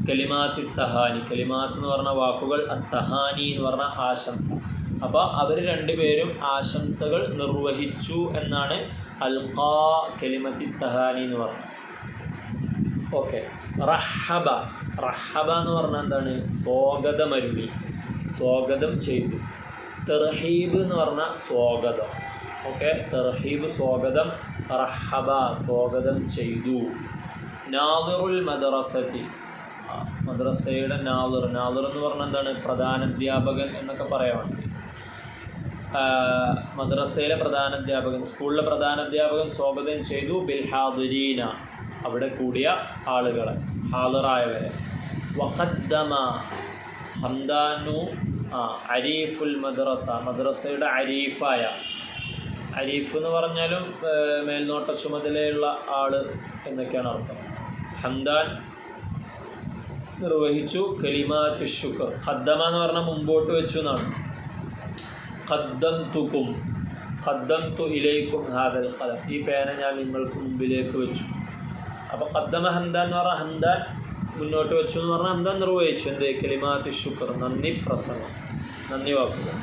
കലിമാത്ത് തഹാനി, കലിമാത്ത് എന്ന് പറഞ്ഞ വാക്കുകൾ, അത്തഹാനി എന്ന് പറഞ്ഞ ആശംസ. അപ്പോൾ അവർ രണ്ടുപേരും ആശംസകൾ നിർവഹിച്ചു എന്നാണ് അൽഖാ കലിമത്തി തഹാനി എന്ന് പറഞ്ഞത്. ഓക്കെ. റഹബ, റഹബ എന്ന് പറഞ്ഞാൽ എന്താണ്? സ്വാഗതമരുളി, സ്വാഗതം ചെയ്തു. തർഹീബ് എന്ന് പറഞ്ഞാൽ സ്വാഗതം. ഓക്കെ, തർഹീബ് സ്വാഗതം. റഹബ സ്വാഗതം ചെയ്തു. നാദിറുൽ മദ്രസത്തി, മദ്രസയുടെ നാദിർ, നാദിർ എന്ന് പറഞ്ഞാൽ എന്താണ്? പ്രധാനാധ്യാപകൻ എന്നൊക്കെ പറയാൻ. മദ്രസയിലെ പ്രധാനാധ്യാപകൻ, സ്കൂളിലെ പ്രധാനാധ്യാപകൻ സ്വാഗതം ചെയ്തു. ബിൽ ഹാദിരീന, അവിടെ കൂടിയ ആളുകളെ, ഹാദിറായവരെ. വഖദ്ദമ, ഹംദാനു അരീഫുൽ മദ്രസ, മദ്രസയുടെ അരീഫായ, അരീഫ് എന്ന് പറഞ്ഞാലും മേൽനോട്ട ചുമതലയുള്ള ആൾ എന്നൊക്കെയാണ് അർത്ഥം. ഹംദാൻ നിർവഹിച്ചു. കലിമാത്ത് ശുക്ർ, ഖദ്ദമ എന്ന് പറഞ്ഞാൽ മുമ്പോട്ട് വെച്ചു എന്നാണ്. ഖദ്ദംതുകും, ഖദ്ദംതു ഇലൈക്കും ഹാദൽ ഖലം, ഈ പേന ഞാൻ നിങ്ങൾക്ക് മുമ്പിലേക്ക് വെച്ചു. അപ്പോൾ ഖദ്ദമ ഹംദാൻ എന്ന് പറഞ്ഞാൽ ഹംദാൻ മുന്നോട്ട് വെച്ചു എന്ന് പറഞ്ഞാൽ ഹംദാൻ നിർവഹിച്ചു. എന്ത്? കലിമാത്ത് ശുക്ർ, നന്ദി പ്രസംഗം, നന്ദി വാക്കുകൾ.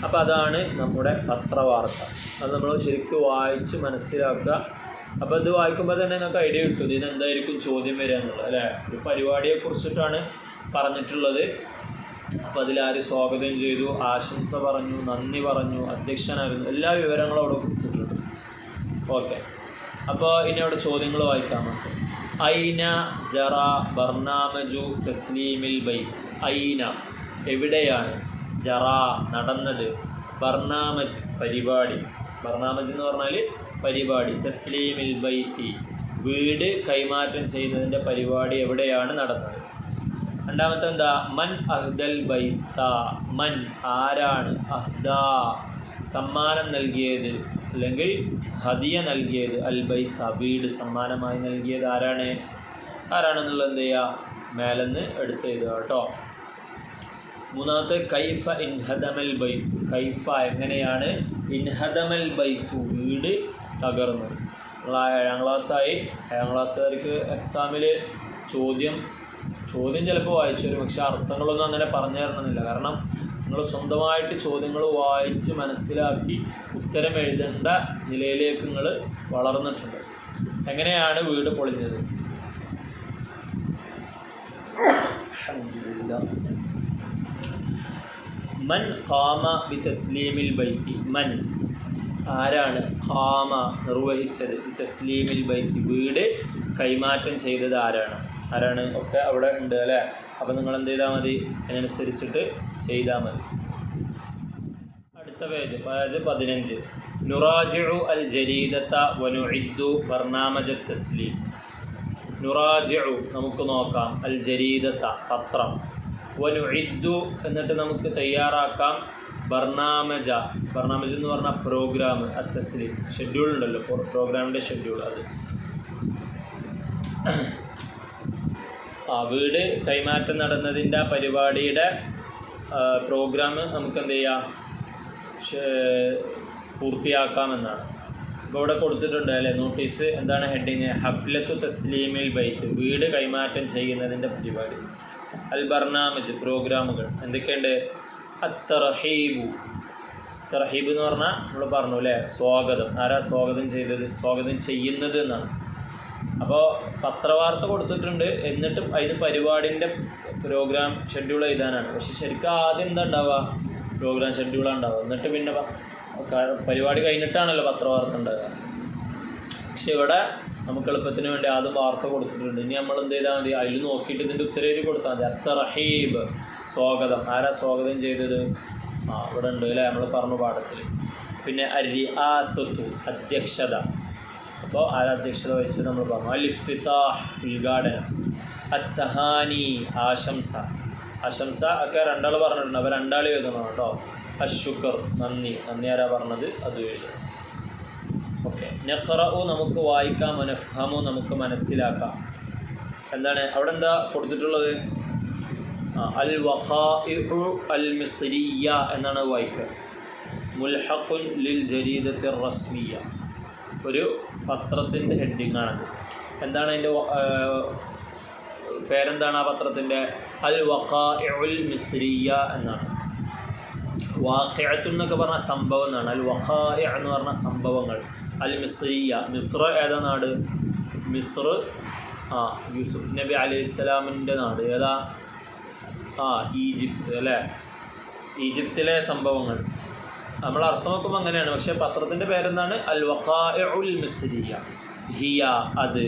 അപ്പോൾ അതാണ് നമ്മുടെ പത്രവാർത്ത. അത് നമ്മൾ ശരിക്കും വായിച്ച് മനസ്സിലാക്കുക. അപ്പോൾ ഇത് വായിക്കുമ്പോൾ തന്നെ നിങ്ങൾക്ക് ഐഡിയ കിട്ടും ഇതിന് എന്തായിരിക്കും ചോദ്യം വരിക എന്നുള്ളത്, അല്ലേ? ഒരു പരിപാടിയെക്കുറിച്ചിട്ടാണ് പറഞ്ഞിട്ടുള്ളത്. അപ്പോൾ അതിലാര് സ്വാഗതം ചെയ്തു, ആശംസ പറഞ്ഞു, നന്ദി പറഞ്ഞു, അധ്യക്ഷനായിരുന്നു, എല്ലാ വിവരങ്ങളും അവിടെ കൊടുത്തിട്ടുണ്ട്. ഓക്കെ. അപ്പോൾ ഇനി അവിടെ ചോദ്യങ്ങൾ വായിക്കാൻ പറ്റും. ഐന ജറ ബർനാമജു തസ്ലീമിൽ ബൈത്ത്, ഐന എവിടെയാണ്, ജറ നടന്നത്, ബർനാമജ് പരിപാടി, ബർനാമജ് എന്ന് പറഞ്ഞാൽ പരിപാടി, തസ്ലീമിൽ ബൈത്തി വീട് കൈമാറ്റം ചെയ്യുന്നതിൻ്റെ പരിപാടി എവിടെയാണ് നടന്നത്. രണ്ടാമത്തെ എന്താ? മൻ അഹ്ദൽ ബൈത്ത, മൻ ആരാണ്, അഹ്ദ സമ്മാനം നൽകിയത് അല്ലെങ്കിൽ ഹദിയ നൽകിയത്, അൽ ബൈത്ത വീട് സമ്മാനമായി നൽകിയത് ആരാണ്, ആരാണെന്നുള്ളത് എന്ത് ചെയ്യുക? മേലെന്ന് എടുത്ത് എഴുതുക കേട്ടോ. മൂന്നാമത്തെ കൈഫ ഇൻഹദമൽ ബൈത്തു, കൈഫ എങ്ങനെയാണ്, ഇൻഹദമൽ ബൈത്തു വീട് തകർന്നു. നിങ്ങൾ 7ാം ക്ലാസ്സായി, 7ാം ക്ലാസ്സുകാർക്ക് എക്സാമിൽ ചോദ്യം ചിലപ്പോൾ വായിച്ചു വരും, പക്ഷെ അർത്ഥങ്ങളൊന്നും അങ്ങനെ പറഞ്ഞു തരണമെന്നില്ല. കാരണം നിങ്ങൾ സ്വന്തമായിട്ട് ചോദ്യങ്ങൾ വായിച്ച് മനസ്സിലാക്കി ഉത്തരം എഴുതേണ്ട നിലയിലേക്ക് നിങ്ങൾ വളർന്നിട്ടുണ്ട്. എങ്ങനെയാണ് വീട് പൊളിഞ്ഞത്? മൻ ഖാമ ബി തസ്ലീമിൽ ബൈത്തി, മൻ ആരാണ്, ഖാമ നിർവഹിച്ചത്, ബി തസ്ലീമിൽ ബൈത്തി വീട് കൈമാറ്റം ചെയ്തത് ആരാണ് ഒക്കെ അവിടെ ഉണ്ട്, അല്ലേ? അപ്പോൾ നിങ്ങൾ എന്ത് ചെയ്താൽ മതി, അതിനനുസരിച്ചിട്ട് ചെയ്താൽ മതി. അടുത്ത പേജ് 15. നുറാജിഉ അൽ ജരീദത വനുഇദ്ദു ബർനാമജ തസ്ലീം. നുറാജിഉ നമുക്ക് നോക്കാം, അൽ ജരീദത പത്രം, വനുഇദ്ദു എന്നിട്ട് നമുക്ക് തയ്യാറാക്കാം, ബർനാമജ എന്ന് പറഞ്ഞാൽ പ്രോഗ്രാം, തസ്ലീം ഷെഡ്യൂൾ ഉണ്ടല്ലോ, പ്രോഗ്രാമിൻ്റെ ഷെഡ്യൂൾ, അത് വീട് കൈമാറ്റം നടന്നതിൻ്റെ പരിപാടിയുടെ പ്രോഗ്രാം നമുക്ക് എന്ത് ചെയ്യാം, പൂർത്തിയാക്കാമെന്നാണ്. ഇപ്പോൾ ഇവിടെ കൊടുത്തിട്ടുണ്ട് അല്ലേ നോട്ടീസ്. എന്താണ് ഹെഡിങ്? ഹഫ്ലത്തു തസ്ലീമിൽ ബൈത്ത്, വീട് കൈമാറ്റം ചെയ്യുന്നതിൻ്റെ പരിപാടി. അൽ ബർനാമജ്, പ്രോഗ്രാമുകൾ എന്തൊക്കെയുണ്ട്? അത്തർഹീബു, തർഹീബ് എന്ന് പറഞ്ഞാൽ നമ്മൾ പറഞ്ഞു അല്ലേ, സ്വാഗതം. ആരാ സ്വാഗതം ചെയ്തത്? സ്വാഗതം ചെയ്യുന്നത് എന്നാണ്. അപ്പോൾ പത്രവാർത്ത കൊടുത്തിട്ടുണ്ട്, എന്നിട്ടും അതിന് പരിപാടിൻ്റെ പ്രോഗ്രാം ഷെഡ്യൂൾ എഴുതാനാണ്. പക്ഷെ ശരിക്കും ആദ്യം എന്താ ഉണ്ടാവുക? പ്രോഗ്രാം ഷെഡ്യൂളാണ് ഉണ്ടാവുക. എന്നിട്ട് പിന്നെ പരിപാടി കഴിഞ്ഞിട്ടാണല്ലോ പത്രവാർത്ത ഉണ്ടാവുക. പക്ഷെ ഇവിടെ നമുക്ക് എളുപ്പത്തിന് വേണ്ടി ആദ്യം വാർത്ത കൊടുത്തിട്ടുണ്ട്. ഇനി നമ്മൾ എന്ത് ചെയ്താൽ മതി? അതിൽ നോക്കിയിട്ട് ഇതിൻ്റെ ഉത്തരേരി കൊടുത്താൽ മതി. അത്തർഹീബ്, സ്വാഗതം. ആരാ സ്വാഗതം ചെയ്തത്? ഇവിടെ ഉണ്ട് അല്ലേ, നമ്മൾ പറഞ്ഞു പാഠത്തിൽ. പിന്നെ അരിആസത്തു, അധ്യക്ഷത. അപ്പോൾ ആരാ അധ്യക്ഷത വഹിച്ചത് നമ്മൾ പറഞ്ഞു. അൽ-ഇഫ്തിതാഹ്, ഉദ്ഘാടനം. അത്തഹാനി, ആശംസ. ആശംസ ഒക്കെ രണ്ടാൾ പറഞ്ഞിട്ടുണ്ട്, അപ്പോൾ രണ്ടാൾ എഴുതണം കേട്ടോ. അശുക്ർ, നന്ദി. നന്ദി ആരാ പറഞ്ഞത്? അത് എഴുതണം. ഓക്കെ. നഖറഉ, നമുക്ക് വായിക്കാം. നഫ്ഹമു, നമുക്ക് മനസ്സിലാക്കാം. എന്താണ് അവിടെ എന്താ കൊടുത്തിട്ടുള്ളത്? അൽ വഖാഇഉ അൽ മിസ്രിയ എന്നാണ് വായിക്കുക. മുൽഹഖുൻ ലിൽ ജരീദത്തി റസ്മിയ, ഒരു പത്രത്തിൻ്റെ ഹെഡിങ്ങാണത്. എന്താണ് അതിൻ്റെ പേരെന്താണ് ആ പത്രത്തിൻ്റെ? അൽ വഖാഇഉൽ മിസ്രിയ എന്നാണ്. വാഖിഅത്തുൻ എന്നൊക്കെ പറഞ്ഞ സംഭവം എന്നാണ്. അൽ വഖാഇ എന്ന് പറഞ്ഞ സംഭവങ്ങൾ. അൽ മിസ്രിയ, മിസ്ർ ഏതാ നാട്? മിസ്ർ യൂസുഫ് നബി അലൈഹിസ്സലാമിൻ്റെ നാട്. ഏതാ? ഈജിപ്ത് അല്ലേ. ഈജിപ്തിലെ സംഭവങ്ങൾ നമ്മൾ അർത്ഥം നോക്കുമ്പോൾ അങ്ങനെയാണ്. പക്ഷേ പത്രത്തിൻ്റെ പേരെന്താണ്? അൽ വഖാഇഉൽ മിസ്രിയ. ഹിയ, അത്.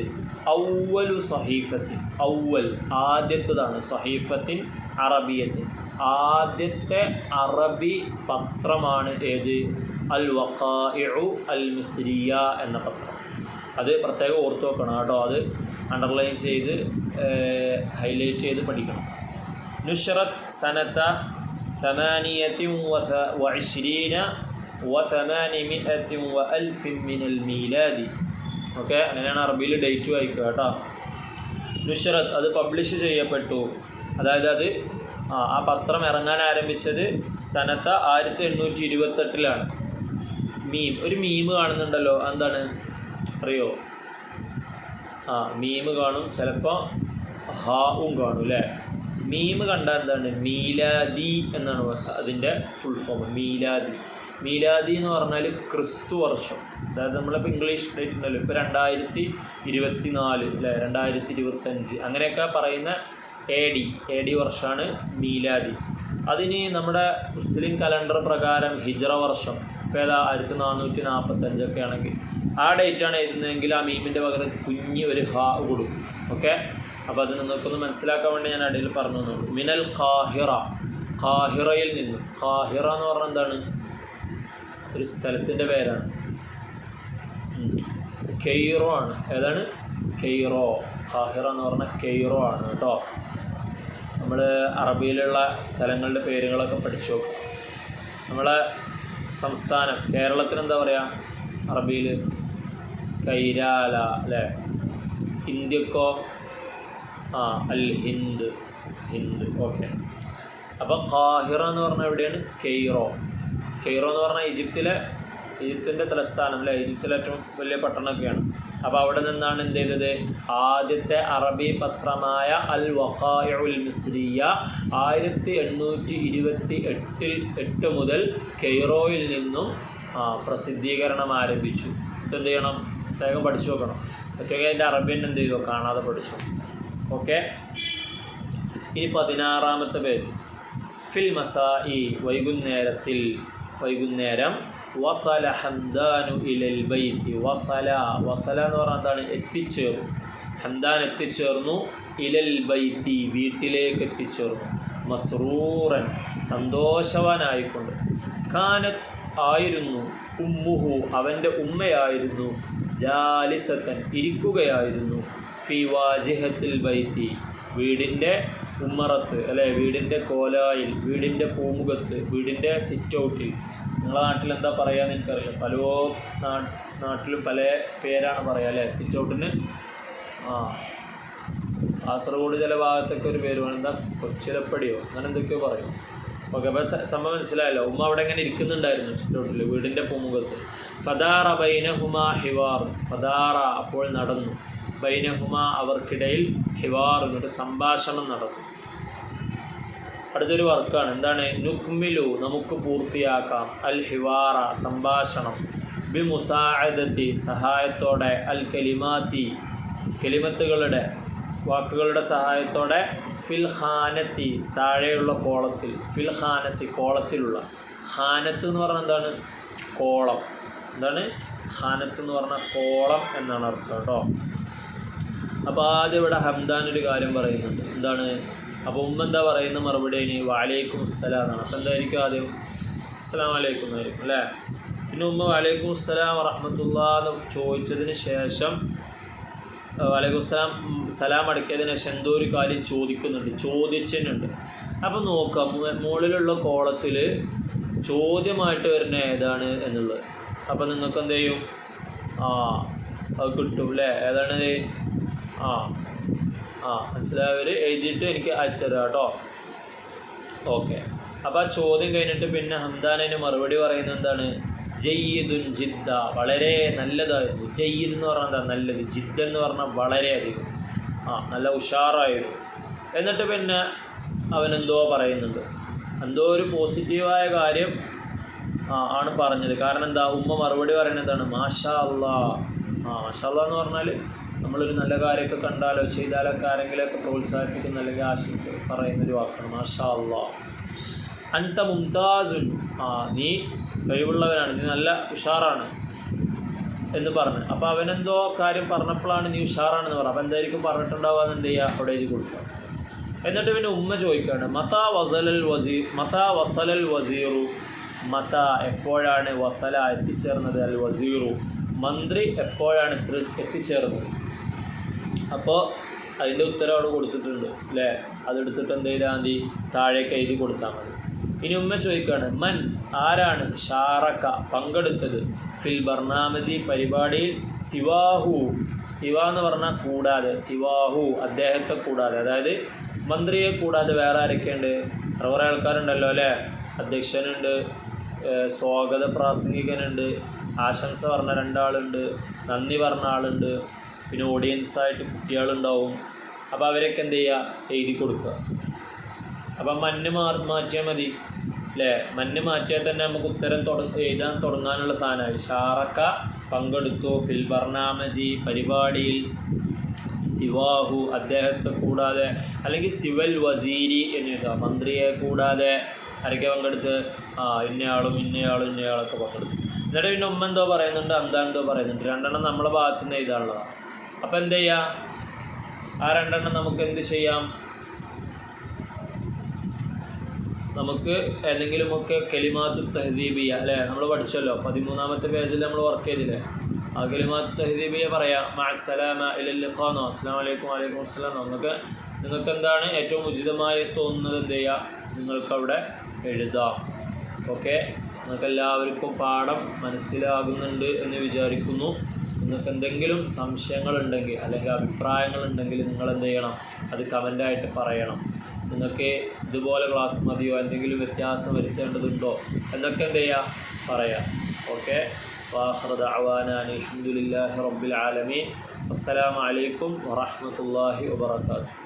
ഔവലു സഹീഫത്തിൻ, ഔവൽ ആദ്യത്തേതാണ്. സഹീഫത്തിൻ അറബിയത്തിൻ, ആദ്യത്തെ അറബി പത്രമാണ് ഏത്? അൽ വഖാഇഉ അൽ മിസ്രിയ എന്ന പത്രം. അത് പ്രത്യേകം ഓർത്ത് വെക്കണം കേട്ടോ. അത് അണ്ടർലൈൻ ചെയ്ത് ഹൈലൈറ്റ് ചെയ്ത് പഠിക്കണം. നുഷ്റത് സനത 28 മിനൽ മീലാദി. ഓക്കെ, അങ്ങനെയാണ് അറബിയിൽ ഡേറ്റ് വായിക്കുക കേട്ടോ. നുഷ്റത്ത്, അത് പബ്ലിഷ് ചെയ്യപ്പെട്ടു. അതായത് അത് ആ പത്രം ഇറങ്ങാൻ ആരംഭിച്ചത് സനത്ത 1828 മീം, ഒരു മീമ് കാണുന്നുണ്ടല്ലോ, എന്താണ് അറിയോ? മീമ് കാണും, ചിലപ്പോൾ ഹാവും കാണും അല്ലേ. മീമ് കണ്ടാൽ എന്താണ്? മീലാദി എന്നാണ് അതിൻ്റെ ഫുൾ ഫോം. മീലാദി. മീലാദി എന്ന് പറഞ്ഞാൽ ക്രിസ്തു വർഷം. അതായത് നമ്മളിപ്പോൾ ഇംഗ്ലീഷ് ഡേറ്റ് ഉണ്ടല്ലോ, ഇപ്പോൾ 2024 അല്ലേ, 2025 അങ്ങനെയൊക്കെ പറയുന്ന എ ഡി വർഷമാണ് മീലാദി. അതിന് നമ്മുടെ മുസ്ലിം കലണ്ടർ പ്രകാരം ഹിജ്റ വർഷം ഇപ്പോൾ ഏതാ 1445 ആണെങ്കിൽ ആ ഡേറ്റാണ് എഴുതുന്നതെങ്കിൽ ആ മീമിൻ്റെ പകരം കുഞ്ഞ് ഒരു ഹാ കൊടുക്കും. ഓക്കെ, അപ്പോൾ അത് നിങ്ങൾക്കൊന്ന് മനസ്സിലാക്കാൻ വേണ്ടി ഞാൻ ഇടയിൽ പറഞ്ഞു തന്നുള്ളൂ. മിനൽ ഖാഹിറ, ഖാഹിറയിൽ നിന്നും. ഖാഹിറ എന്ന് പറഞ്ഞാൽ എന്താണ്? ഒരു സ്ഥലത്തിൻ്റെ പേരാണ്. കെയ്റോ ആണ്. ഏതാണ്? കെയ്റോ. ഖാഹിറ എന്ന് പറഞ്ഞാൽ കെയ്റോ ആണ് കേട്ടോ. നമ്മൾ അറബിയിലുള്ള സ്ഥലങ്ങളുടെ പേരുകളൊക്കെ പഠിച്ചു നോക്കും. നമ്മളെ സംസ്ഥാനം കേരളത്തിന് എന്താ പറയുക അറബിയിൽ? കൈരാല അല്ലേ. ഇന്ത്യക്കോ? അൽ ഹിന്ദ്, ഹിന്ദ്. ഓക്കെ, അപ്പോൾ ഖാഹിറ എന്ന് പറഞ്ഞാൽ എവിടെയാണ്? കെയ്റോ. കെയ്റോ എന്ന് പറഞ്ഞാൽ ഈജിപ്തിൻ്റെ തലസ്ഥാനം അല്ലേ, ഈജിപ്തിലെ ഏറ്റവും വലിയ പട്ടണമൊക്കെയാണ്. അപ്പോൾ അവിടെ നിന്നാണ് എന്ത് ചെയ്തത്? ആദ്യത്തെ അറബി പത്രമായ അൽ വഖാഇഉൽ മിസ്രിയ 1828 മുതൽ കെയ്റോയിൽ നിന്നും പ്രസിദ്ധീകരണം ആരംഭിച്ചു. ഇതെന്ത് ചെയ്യണം? വേഗം പഠിച്ചു നോക്കണം. ഒറ്റയ്ക്ക് അതിൻ്റെ അറബിൻ എന്ത് ചെയ്തോ? കാണാതെ പഠിച്ചു. ഓക്കെ, ഇനി 16ാമത്തെ പേജ്. ഫിൽ മസാഇ, വൈകുന്നേരം. വസല ഹംദാനു ഇലൽ ബൈത്തി. വസല എന്ന് പറഞ്ഞാൽ എന്താണ്? എത്തിച്ചേർന്നു. ഹംദാൻ എത്തിച്ചേർന്നു. ഇലൽ ബൈത്തി, വീട്ടിലേക്ക് എത്തിച്ചേർന്നു. മസ്റൂറൻ, സന്തോഷവാനായിക്കൊണ്ട്. കാനത്ത്, ആയിരുന്നു. ഉമ്മുഹു, അവൻ്റെ ഉമ്മയായിരുന്നു. ജാലിസത്തൻ, ഇരിക്കുകയായിരുന്നു. ഫി വാജിഹത്തിൽ ബൈത്തി, വീടിൻ്റെ ഉമ്മറത്ത് അല്ലെ, വീടിൻ്റെ കോലായിൽ, വീടിൻ്റെ പൂമുഖത്ത്, വീടിൻ്റെ സിറ്റ് ഔട്ടിൽ. നിങ്ങളുടെ നാട്ടിൽ എന്താ പറയാന്ന് എനിക്കറിയില്ല, പല നാട്ടിലും പല പേരാണ് പറയുക അല്ലേ സിറ്റ് ഔട്ടിന്. കാസർഗോഡ് ചില ഭാഗത്തൊക്കെ ഒരു പേര് വേണം, എന്താ കൊച്ചിലപ്പടിയോ അങ്ങനെ എന്തൊക്കെയോ പറയും. ഓക്കെ, അപ്പോൾ സംഭവം മനസ്സിലായല്ലോ. ഉമ്മ അവിടെ ഇങ്ങനെ ഇരിക്കുന്നുണ്ടായിരുന്നു സിറ്റൗട്ടിൽ, വീടിൻ്റെ പൂമുഖത്ത്. ഫദാറ ബൈനഹുമ ഹിവാർ, ഫദാറ അപ്പോൾ നടന്നു, ബൈനഹുമ അവർക്കിടയിൽ ഹിവാർ എന്നൊരു സംഭാഷണം നടന്നു. അടുത്തൊരു വർക്കാണ്, എന്താണ്? നുക്മിലു നമുക്ക് പൂർത്തിയാക്കാം, അൽ ഹിവാറ സംഭാഷണം, ബി മുസാഅദത്തി സഹായത്തോടെ, അൽ കലിമാത്തി കലിമത്തുകളുടെ വാക്കുകളുടെ സഹായത്തോടെ, ഫിൽ ഖാനത്തി താഴെയുള്ള കോളത്തിൽ, ഫിൽ ഖാനത്തി കോളത്തിലുള്ള, ഖാനത്ത് എന്ന് പറഞ്ഞാൽ എന്താണ്? കോളം. എന്താണ് ഖാനത്ത് എന്ന് പറഞ്ഞാൽ? കോളം എന്നാണ് അർത്ഥം കേട്ടോ. അപ്പോൾ ആദ്യം ഇവിടെ ഹംദാൻ ഒരു കാര്യം പറയുന്നുണ്ട്, എന്താണ്? അപ്പോൾ ഉമ്മ എന്താ പറയുന്ന മറുപടി? വഅലൈക്കും അസ്സലാം എന്നാണ്. അപ്പോൾ എന്തായിരിക്കും ആദ്യം? അസ്സലാമു അലൈക്കും എന്നായിരിക്കും അല്ലേ. പിന്നെ ഉമ്മ വഅലൈക്കും അസ്സലാം വറഹ്മത്തുള്ളാഹി എന്ന് ചോദിച്ചതിന് ശേഷം, വഅലൈക്കും അസ്സലാം സലാം അടക്കിയതിന് ശേഷം എന്തോ ഒരു കാര്യം ചോദിച്ചിട്ടുണ്ട്. അപ്പം നോക്കാം മുകളിലുള്ള കോളത്തിൽ ചോദ്യമായിട്ട് വരുന്ന ഏതാണ് എന്നുള്ളത്. അപ്പം നിങ്ങൾക്ക് എന്ത് ചെയ്യും? അത് കിട്ടും അല്ലേ. ഏതാണത്? മനസ്സിലായവർ എഴുതിയിട്ട് എനിക്ക് അയച്ചു തരാം കേട്ടോ. ഓക്കെ, അപ്പോൾ ആ ചോദ്യം കഴിഞ്ഞിട്ട് പിന്നെ ഹംദാനിന് മറുപടി പറയുന്നത് എന്താണ്? ജയ്യിദുൻ ജിദ്ദ, വളരെ നല്ലതായിരുന്നു. ജയ്യിദ് എന്ന് പറഞ്ഞാൽ എന്താ? നല്ലത്. ജിദ്ദ് എന്ന് പറഞ്ഞാൽ വളരെയധികം, നല്ല ഉഷാറായിരുന്നു. എന്നിട്ട് പിന്നെ അവനെന്തോ പറയുന്നുണ്ട്, എന്തോ ഒരു പോസിറ്റീവായ കാര്യം ആണ് പറഞ്ഞത്. കാരണം എന്താ? ഉമ്മ മറുപടി പറയുന്നത് എന്താണ്? മാഷാ അല്ലാ. മാഷാ അല്ലാ എന്ന് പറഞ്ഞാൽ നമ്മളൊരു നല്ല കാര്യമൊക്കെ കണ്ടാലോ ചെയ്താലൊക്കെ ആരെങ്കിലുമൊക്കെ പ്രോത്സാഹിപ്പിക്കുന്ന അല്ലെങ്കിൽ ആശംസ പറയുന്നൊരു വാക്കാണ് മാഷാ അല്ലാ. അൻത മുംതാസുൻ, നീ കഴിവുള്ളവനാണ്, നീ നല്ല ഉഷാറാണ് എന്ന് പറഞ്ഞു. അപ്പോൾ അവനെന്തോ കാര്യം പറഞ്ഞപ്പോഴാണ് നീ ഉഷാറാണെന്ന് പറഞ്ഞു. അപ്പോൾ എന്തായിരിക്കും പറഞ്ഞിട്ടുണ്ടാവുക എന്ന് എന്ത് ചെയ്യുക? അവിടെ എഴുതി കൊടുക്കുക. എന്നിട്ട് പിന്നെ ഉമ്മ ചോദിക്കുകയാണ്, മതാ വസലൽ വസീറു, മത എപ്പോഴാണ്, വസല എത്തിച്ചേർന്നത്, അൽ വസീറു മന്ത്രി എപ്പോഴാണ് എത്തിച്ചേർന്നത്. അപ്പോൾ അതിൻ്റെ ഉത്തരം അവിടെ കൊടുത്തിട്ടുണ്ട് അല്ലേ. അതെടുത്തിട്ട് എന്ത് ചെയ്താൽ മതി? താഴേക്ക് എഴുതി കൊടുത്താൽ മതി. ഇനി ഉമ്മ ചോദിക്കുകയാണ്, മൻ ആരാണ്, ഷാറക്ക പങ്കെടുത്തത്, ഫിൽ ബർനാമജി പരിപാടിയിൽ, സിവാഹു സിവ എന്ന് പറഞ്ഞാൽ കൂടാതെ, സിവാഹു അദ്ദേഹത്തെ കൂടാതെ, അതായത് മന്ത്രിയെ കൂടാതെ വേറെ ആരൊക്കെയുണ്ട്? കുറേ ആൾക്കാരുണ്ടല്ലോ അല്ലേ. അധ്യക്ഷനുണ്ട്, സ്വാഗത പ്രാസംഗികനുണ്ട്, ആശംസ പറഞ്ഞ 2 ആളുണ്ട്, നന്ദി പറഞ്ഞ ആളുണ്ട്, പിന്നെ ഓഡിയൻസായിട്ട് കുട്ടികളുണ്ടാവും. അപ്പോൾ അവരൊക്കെ എന്ത് ചെയ്യുക? എഴുതി കൊടുക്കുക. അപ്പം മഞ്ഞ് മാറ്റിയാൽ മതി അല്ലേ. മഞ്ഞ് മാറ്റിയാൽ തന്നെ നമുക്ക് ഉത്തരം എഴുതാൻ തുടങ്ങാനുള്ള സാധനമായി. ഷാറക്ക പങ്കെടുത്തു, ഫിൽ ബർനാമജി പരിപാടിയിൽ, സിവാഹു അദ്ദേഹത്തെ കൂടാതെ, അല്ലെങ്കിൽ സിവൽ വസീരി എന്ന് എഴുതുക. മന്ത്രിയെ കൂടാതെ ആരൊക്കെ പങ്കെടുത്ത്? ഇന്നയാളൊക്കെ പങ്കെടുത്തു. എന്നിട്ട് പിന്നെ ഉമ്മ എന്തോ പറയുന്നുണ്ട്, എന്താണെന്തോ പറയുന്നുണ്ട്. 2 നമ്മളെ ഭാഗത്തു നിന്ന് എഴുതാനുള്ളതാണ്. അപ്പോൾ എന്ത് ചെയ്യുക? ആ 2 നമുക്ക് എന്ത് ചെയ്യാം? നമുക്ക് ഏതെങ്കിലുമൊക്കെ കലിമാത്തു തഹ്ദീബിയ അല്ലേ, നമ്മൾ പഠിച്ചല്ലോ 13ാമത്തെ പേജിൽ നമ്മൾ വർക്ക് ചെയ്തില്ലേ. ആ കലിമാത്തു തഹ്ദീബിയ പറയാം. മഅസ്സലാമ ഇലൽ ലിഖാനോ, അസ്സലാമു അലൈക്കും വഅലൈക്കും അസ്സലാം. നിങ്ങൾക്ക് എന്താണ് ഏറ്റവും ഉചിതമായി തോന്നുന്നത് എന്ത് ചെയ്യുക? നിങ്ങൾക്കവിടെ എഴുതാം. ഓക്കെ, നിങ്ങൾക്ക് എല്ലാവർക്കും പാഠം മനസ്സിലാകുന്നുണ്ട് എന്ന് വിചാരിക്കുന്നു. നിങ്ങൾക്ക് എന്തെങ്കിലും സംശയങ്ങളുണ്ടെങ്കിൽ അല്ലെങ്കിൽ അഭിപ്രായങ്ങളുണ്ടെങ്കിൽ നിങ്ങൾ എന്ത് ചെയ്യണം? അത് കമൻ്റായിട്ട് പറയണം. നിങ്ങൾക്ക് ഇതുപോലെ ക്ലാസ് മതിയോ, എന്തെങ്കിലും വ്യത്യാസം വരുത്തേണ്ടതുണ്ടോ എന്നൊക്കെ എന്ത് ചെയ്യുക? പറയാം. ഓക്കെ, വാഖിറു ദഅവാനാ അൽഹംദുലില്ലാഹി റബ്ബിൽ ആലമീൻ. അസ്സലാമു അലൈക്കും വറഹ്മത്തുള്ളാഹി വബറകാതുഹു.